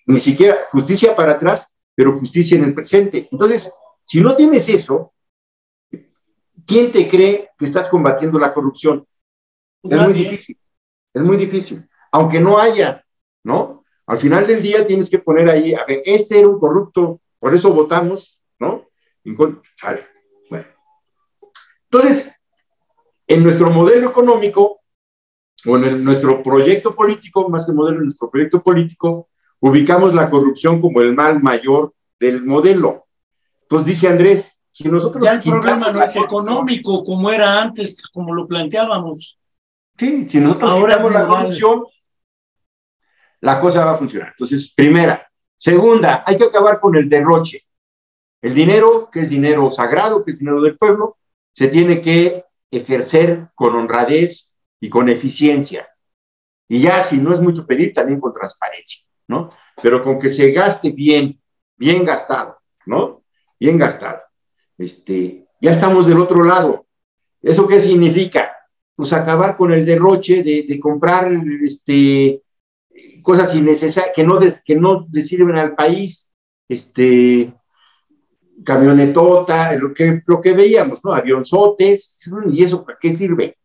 ni siquiera justicia para atrás, pero justicia en el presente. Entonces, si no tienes eso, ¿quién te cree que estás combatiendo la corrupción? Es muy difícil, aunque no haya, ¿no? Al final del día tienes que poner ahí, a ver, era un corrupto, por eso votamos, ¿no? Sale. Bueno. Entonces, en nuestro modelo económico, o en nuestro proyecto político, más que modelo, en nuestro proyecto político, ubicamos la corrupción como el mal mayor del modelo. Entonces dice Andrés, si nosotros... Ya el problema no es económico, como era antes, como lo planteábamos. Sí, si nosotros quitamos la corrupción, la cosa va a funcionar. Entonces, primera. Segunda, hay que acabar con el derroche. El dinero, que es dinero sagrado, que es dinero del pueblo, se tiene que ejercer con honradez y con eficiencia. Y ya, si no es mucho pedir, también con transparencia, ¿no? Pero con que se gaste bien gastado, ¿no? Bien gastado. Ya estamos del otro lado. ¿Eso qué significa? Pues acabar con el derroche de comprar cosas innecesarias que no le sirven al país, camionetota, lo que veíamos, ¿no? Avionzotes, ¿y eso para qué sirve?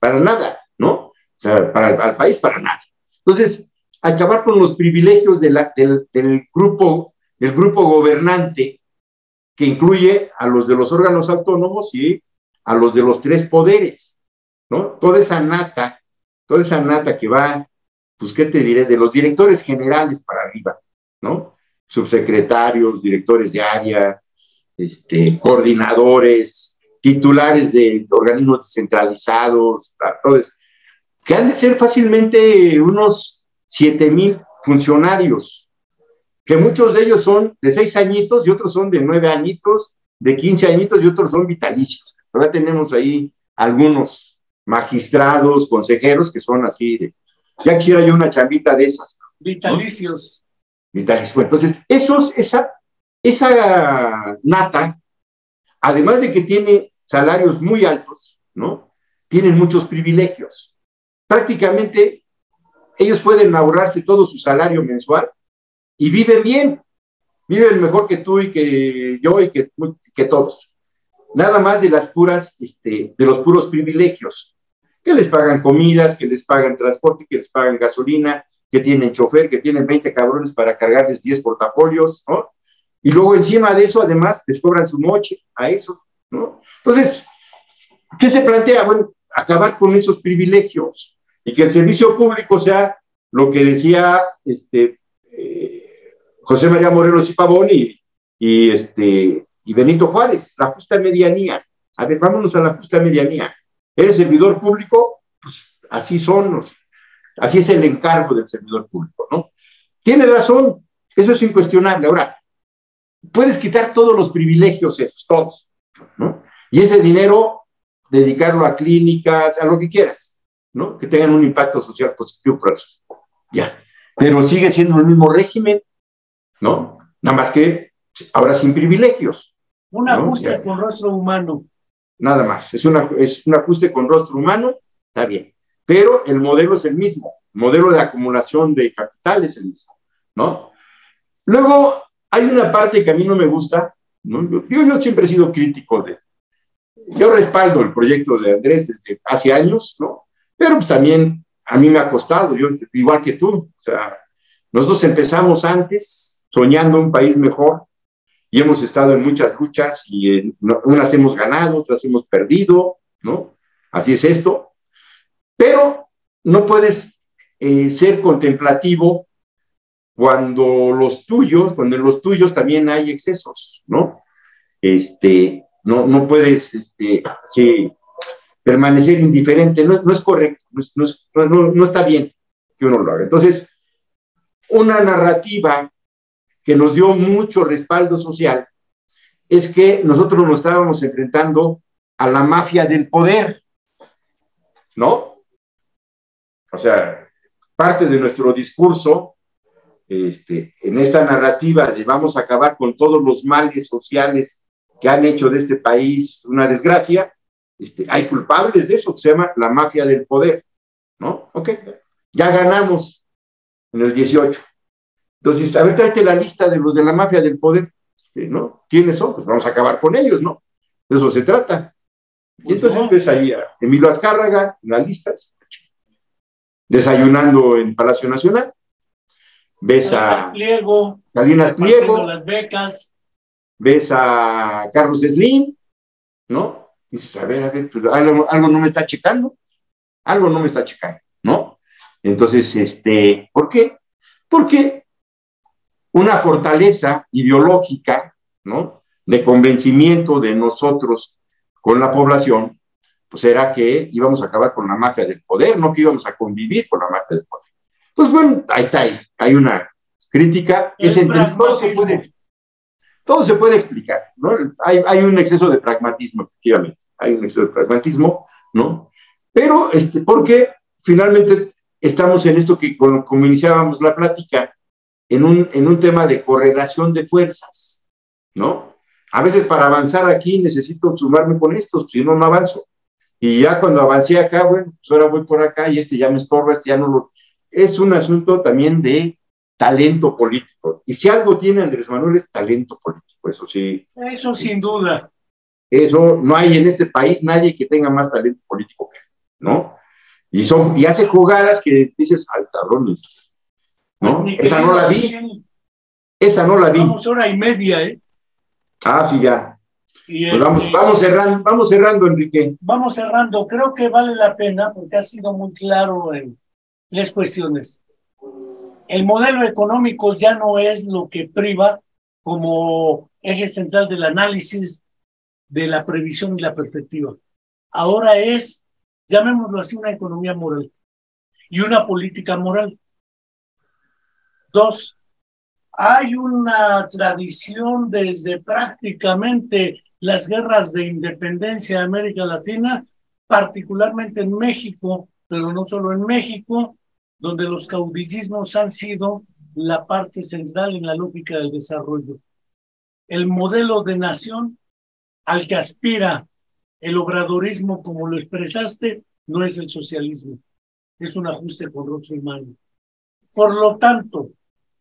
Para nada, ¿no? O sea, al país para nada. Entonces, acabar con los privilegios del grupo gobernante, que incluye a los de los órganos autónomos y a los de los tres poderes, ¿no? Toda esa nata que va, pues, ¿qué te diré? De los directores generales para arriba, ¿no? Subsecretarios, directores de área, coordinadores, titulares de organismos descentralizados, todos, que han de ser fácilmente unos 7,000 funcionarios, que muchos de ellos son de 6 añitos y otros son de 9 añitos, de 15 añitos y otros son vitalicios. Ahora tenemos ahí algunos magistrados, consejeros que son así de, ya quisiera yo una chambita de esas, ¿no? Vitalicios. Vitalicios. Bueno, entonces, esa nata, además de que tiene salarios muy altos, ¿no? Tienen muchos privilegios. Prácticamente ellos pueden ahorrarse todo su salario mensual y viven bien, viven mejor que tú y que yo y que todos. Nada más de las puras, de los puros privilegios, que les pagan comidas, que les pagan transporte, que les pagan gasolina, que tienen chofer, que tienen 20 cabrones para cargarles 10 portafolios, ¿no? Y luego encima de eso, además, les cobran su noche a esos, ¿no? Entonces, ¿qué se plantea? Bueno, acabar con esos privilegios y que el servicio público sea lo que decía José María Morelos y Pavón y Benito Juárez, la justa medianía. A ver, vámonos a la justa medianía. ¿Eres servidor público? Pues así así es el encargo del servidor público, ¿no? Tiene razón, eso es incuestionable. Ahora, puedes quitar todos los privilegios esos, todos, ¿no? Y ese dinero, dedicarlo a clínicas, a lo que quieras, ¿no? Que tengan un impacto social positivo por eso. Ya. Pero sigue siendo el mismo régimen, ¿no? Nada más que ahora sin privilegios. Un ajuste con rostro humano. Nada más. Es un ajuste con rostro humano, está bien. Pero el modelo es el mismo. El modelo de acumulación de capital es el mismo, ¿no? Luego, hay una parte que a mí no me gusta, ¿no? Yo siempre he sido crítico yo respaldo el proyecto de Andrés desde hace años, ¿no? Pero pues también a mí me ha costado, yo igual que tú, o sea, nosotros empezamos antes soñando un país mejor y hemos estado en muchas luchas y unas hemos ganado, otras hemos perdido, ¿no? Así es esto, pero no puedes ser contemplativo cuando en los tuyos también hay excesos, ¿no? No puedes sí, permanecer indiferente, no es correcto, no está bien que uno lo haga. Entonces, una narrativa que nos dio mucho respaldo social es que nosotros nos estábamos enfrentando a la mafia del poder, ¿no? O sea, parte de nuestro discurso en esta narrativa de vamos a acabar con todos los males sociales que han hecho de este país una desgracia, hay culpables de eso que se llama la mafia del poder, ¿no? Ok, ya ganamos en el 18. Entonces, a ver, tráete la lista de los de la mafia del poder, ¿no? ¿Quiénes son? Pues vamos a acabar con ellos, ¿no? De eso se trata. Y entonces ves ahí a Emilio Azcárraga en las listas, desayunando en Palacio Nacional, ves a Salinas Pliego, las becas, ves a Carlos Slim, ¿no? Y dices, a ver, pues algo no me está checando, ¿no? Entonces, ¿por qué? Porque una fortaleza ideológica, ¿no? De convencimiento de nosotros con la población, pues era que íbamos a acabar con la mafia del poder, no que íbamos a convivir con la mafia del poder. Pues bueno, ahí está, hay una crítica, todo se puede explicar, ¿no? Hay un exceso de pragmatismo, efectivamente, hay un exceso de pragmatismo, ¿no? Pero, porque finalmente estamos en esto que, como iniciábamos la plática, en un tema de correlación de fuerzas, ¿no? A veces para avanzar aquí necesito sumarme con estos, si no, no avanzo. Y ya cuando avancé acá, bueno, pues ahora voy por acá y ya me estorba, ya no lo... Es un asunto también de talento político. Y si algo tiene Andrés Manuel es talento político, eso sí. Eso sin duda. Eso no hay en este país nadie que tenga más talento político que él, ¿no? Y hace jugadas que dices, ay, cabrones, ¿no? Esa no la vi. Esa no la vi. Vamos hora y media, ¿eh? Ah, sí, ya. Y pues vamos cerrando, Enrique. Vamos cerrando. Creo que vale la pena porque ha sido muy claro en 3 cuestiones. El modelo económico ya no es lo que priva como eje central del análisis, de la previsión y la perspectiva. Ahora es, llamémoslo así, una economía moral y una política moral. 2, hay una tradición desde prácticamente las guerras de independencia de América Latina, particularmente en México, pero no solo en México, donde los caudillismos han sido la parte central en la lógica del desarrollo. El modelo de nación al que aspira el obradorismo, como lo expresaste, no es el socialismo, es un ajuste con rostro humano. Por lo tanto,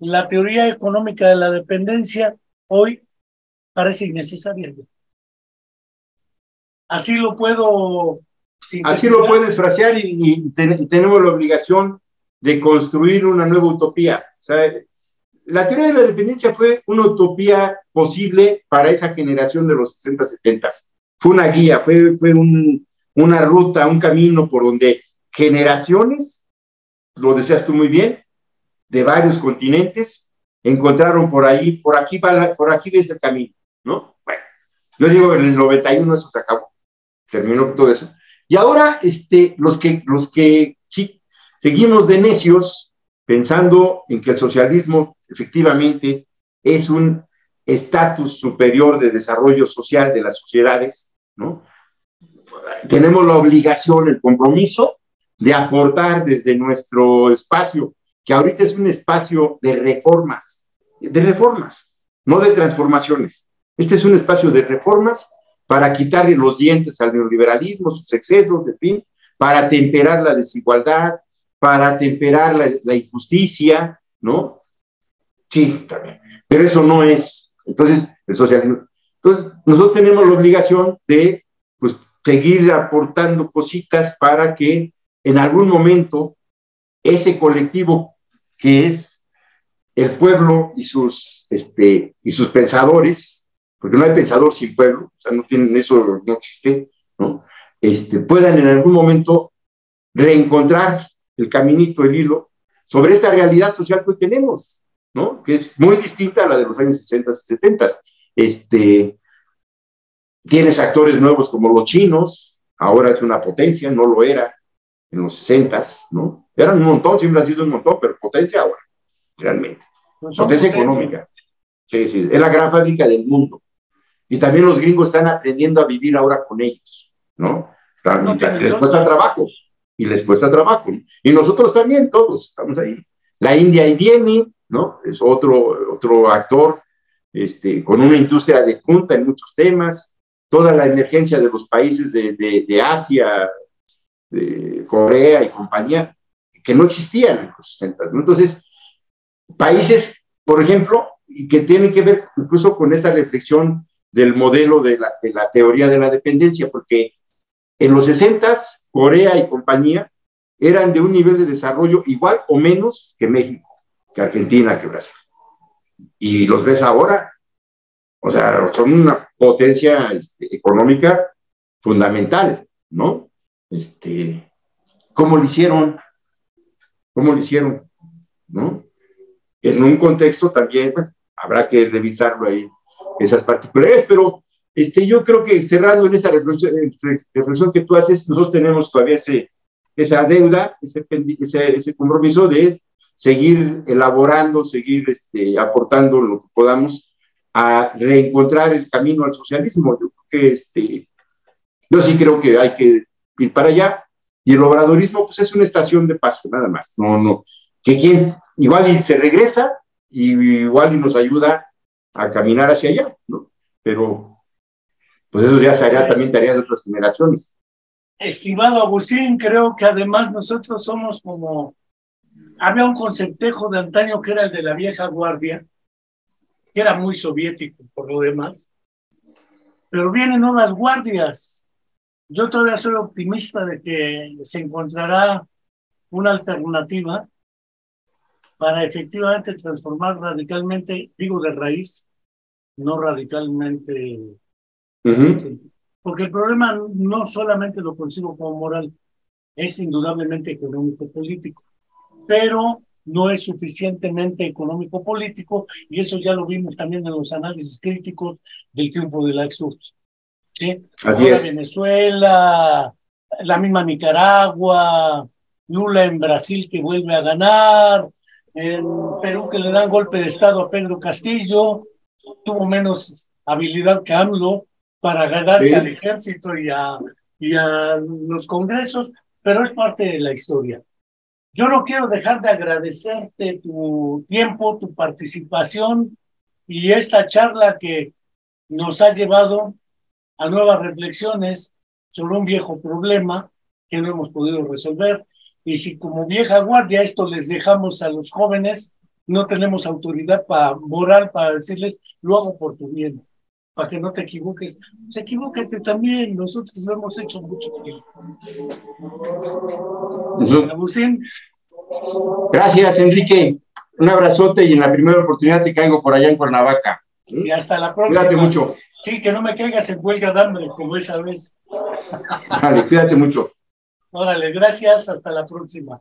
la teoría económica de la dependencia hoy parece innecesaria. Así lo puedo sintetizar. Así lo puedes frasear y tenemos la obligación de construir una nueva utopía. O sea, la teoría de la dependencia fue una utopía posible para esa generación de los 60, 70. Fue una guía, fue una ruta, un camino por donde generaciones, lo decías tú muy bien, de varios continentes, encontraron por ahí, por aquí ves el camino, ¿no? Bueno, yo digo, en el 91 eso se acabó, terminó todo eso. Y ahora, los que sí, seguimos de necios, pensando en que el socialismo efectivamente es un estatus superior de desarrollo social de las sociedades, ¿no? Tenemos la obligación, el compromiso de aportar desde nuestro espacio, que ahorita es un espacio de reformas, no de transformaciones. Este es un espacio de reformas para quitarle los dientes al neoliberalismo, sus excesos, en fin, para temperar la desigualdad, para temperar la injusticia, ¿no? Sí, también. Pero eso no es, entonces, el socialismo. Entonces, nosotros tenemos la obligación de, pues, seguir aportando cositas para que en algún momento ese colectivo que es el pueblo y sus pensadores, porque no hay pensador sin pueblo, o sea, no tienen eso, no existe, ¿no? Puedan en algún momento reencontrar el caminito, el hilo, sobre esta realidad social que tenemos, ¿no? Que es muy distinta a la de los años 60 y 70. Tienes actores nuevos como los chinos, ahora es una potencia, no lo era en los 60, ¿no? Eran un montón, siempre han sido un montón, pero potencia ahora, realmente. Potencia económica. Sí, sí, es la gran fábrica del mundo. Y también los gringos están aprendiendo a vivir ahora con ellos, ¿no? Les cuesta trabajo, y les cuesta trabajo, ¿no? Y nosotros también, todos estamos ahí. La India ahí viene, ¿no? Es otro actor, con una industria de punta en muchos temas, toda la emergencia de los países de Asia, de Corea y compañía, que no existían en los 60, ¿no? Entonces, países, por ejemplo, y que tienen que ver incluso con esa reflexión del modelo de la teoría de la dependencia, porque en los 60 Corea y compañía eran de un nivel de desarrollo igual o menos que México, que Argentina, que Brasil. Y los ves ahora, o sea, son una potencia económica fundamental, ¿no? ¿Cómo lo hicieron? ¿Cómo lo hicieron? ¿No? En un contexto también, bueno, habrá que revisarlo ahí, esas particularidades, pero yo creo que cerrando en esa reflexión que tú haces, nosotros tenemos todavía esa deuda, ese compromiso de seguir elaborando, seguir aportando lo que podamos a reencontrar el camino al socialismo. Yo creo que yo sí creo que hay que ir para allá, y el obradorismo pues es una estación de paso, nada más, no, que quien igual y se regresa, y igual y nos ayuda a caminar hacia allá, ¿no? Pero pues eso ya sería también tarea de otras generaciones. Estimado Agustín, creo que además nosotros somos como había un conceptejo de antaño que era el de la vieja guardia, que era muy soviético por lo demás, pero vienen nuevas guardias. Yo todavía soy optimista de que se encontrará una alternativa para efectivamente transformar radicalmente, digo de raíz, no radicalmente, porque el problema no solamente lo consigo como moral, es indudablemente económico-político, pero no es suficientemente económico-político, y eso ya lo vimos también en los análisis críticos del triunfo de la URSS. ¿Sí? Así Ahora es. Venezuela, la misma Nicaragua, Lula en Brasil que vuelve a ganar, en Perú que le dan golpe de Estado a Pedro Castillo, tuvo menos habilidad que AMLO para ganarse al ejército y a los congresos, pero es parte de la historia. Yo no quiero dejar de agradecerte tu tiempo, tu participación y esta charla que nos ha llevado a nuevas reflexiones sobre un viejo problema que no hemos podido resolver. Y si como vieja guardia esto les dejamos a los jóvenes, no tenemos autoridad moral para decirles, lo hago por tu bien, para que no te equivoques. Pues equivócate también, nosotros lo hemos hecho mucho tiempo. Agustín. Gracias, Enrique. Un abrazote y en la primera oportunidad te caigo por allá en Cuernavaca. Y hasta la próxima. Cuídate mucho. Sí, que no me caigas en huelga de hambre como esa vez. Vale, cuídate mucho. Órale, gracias, hasta la próxima.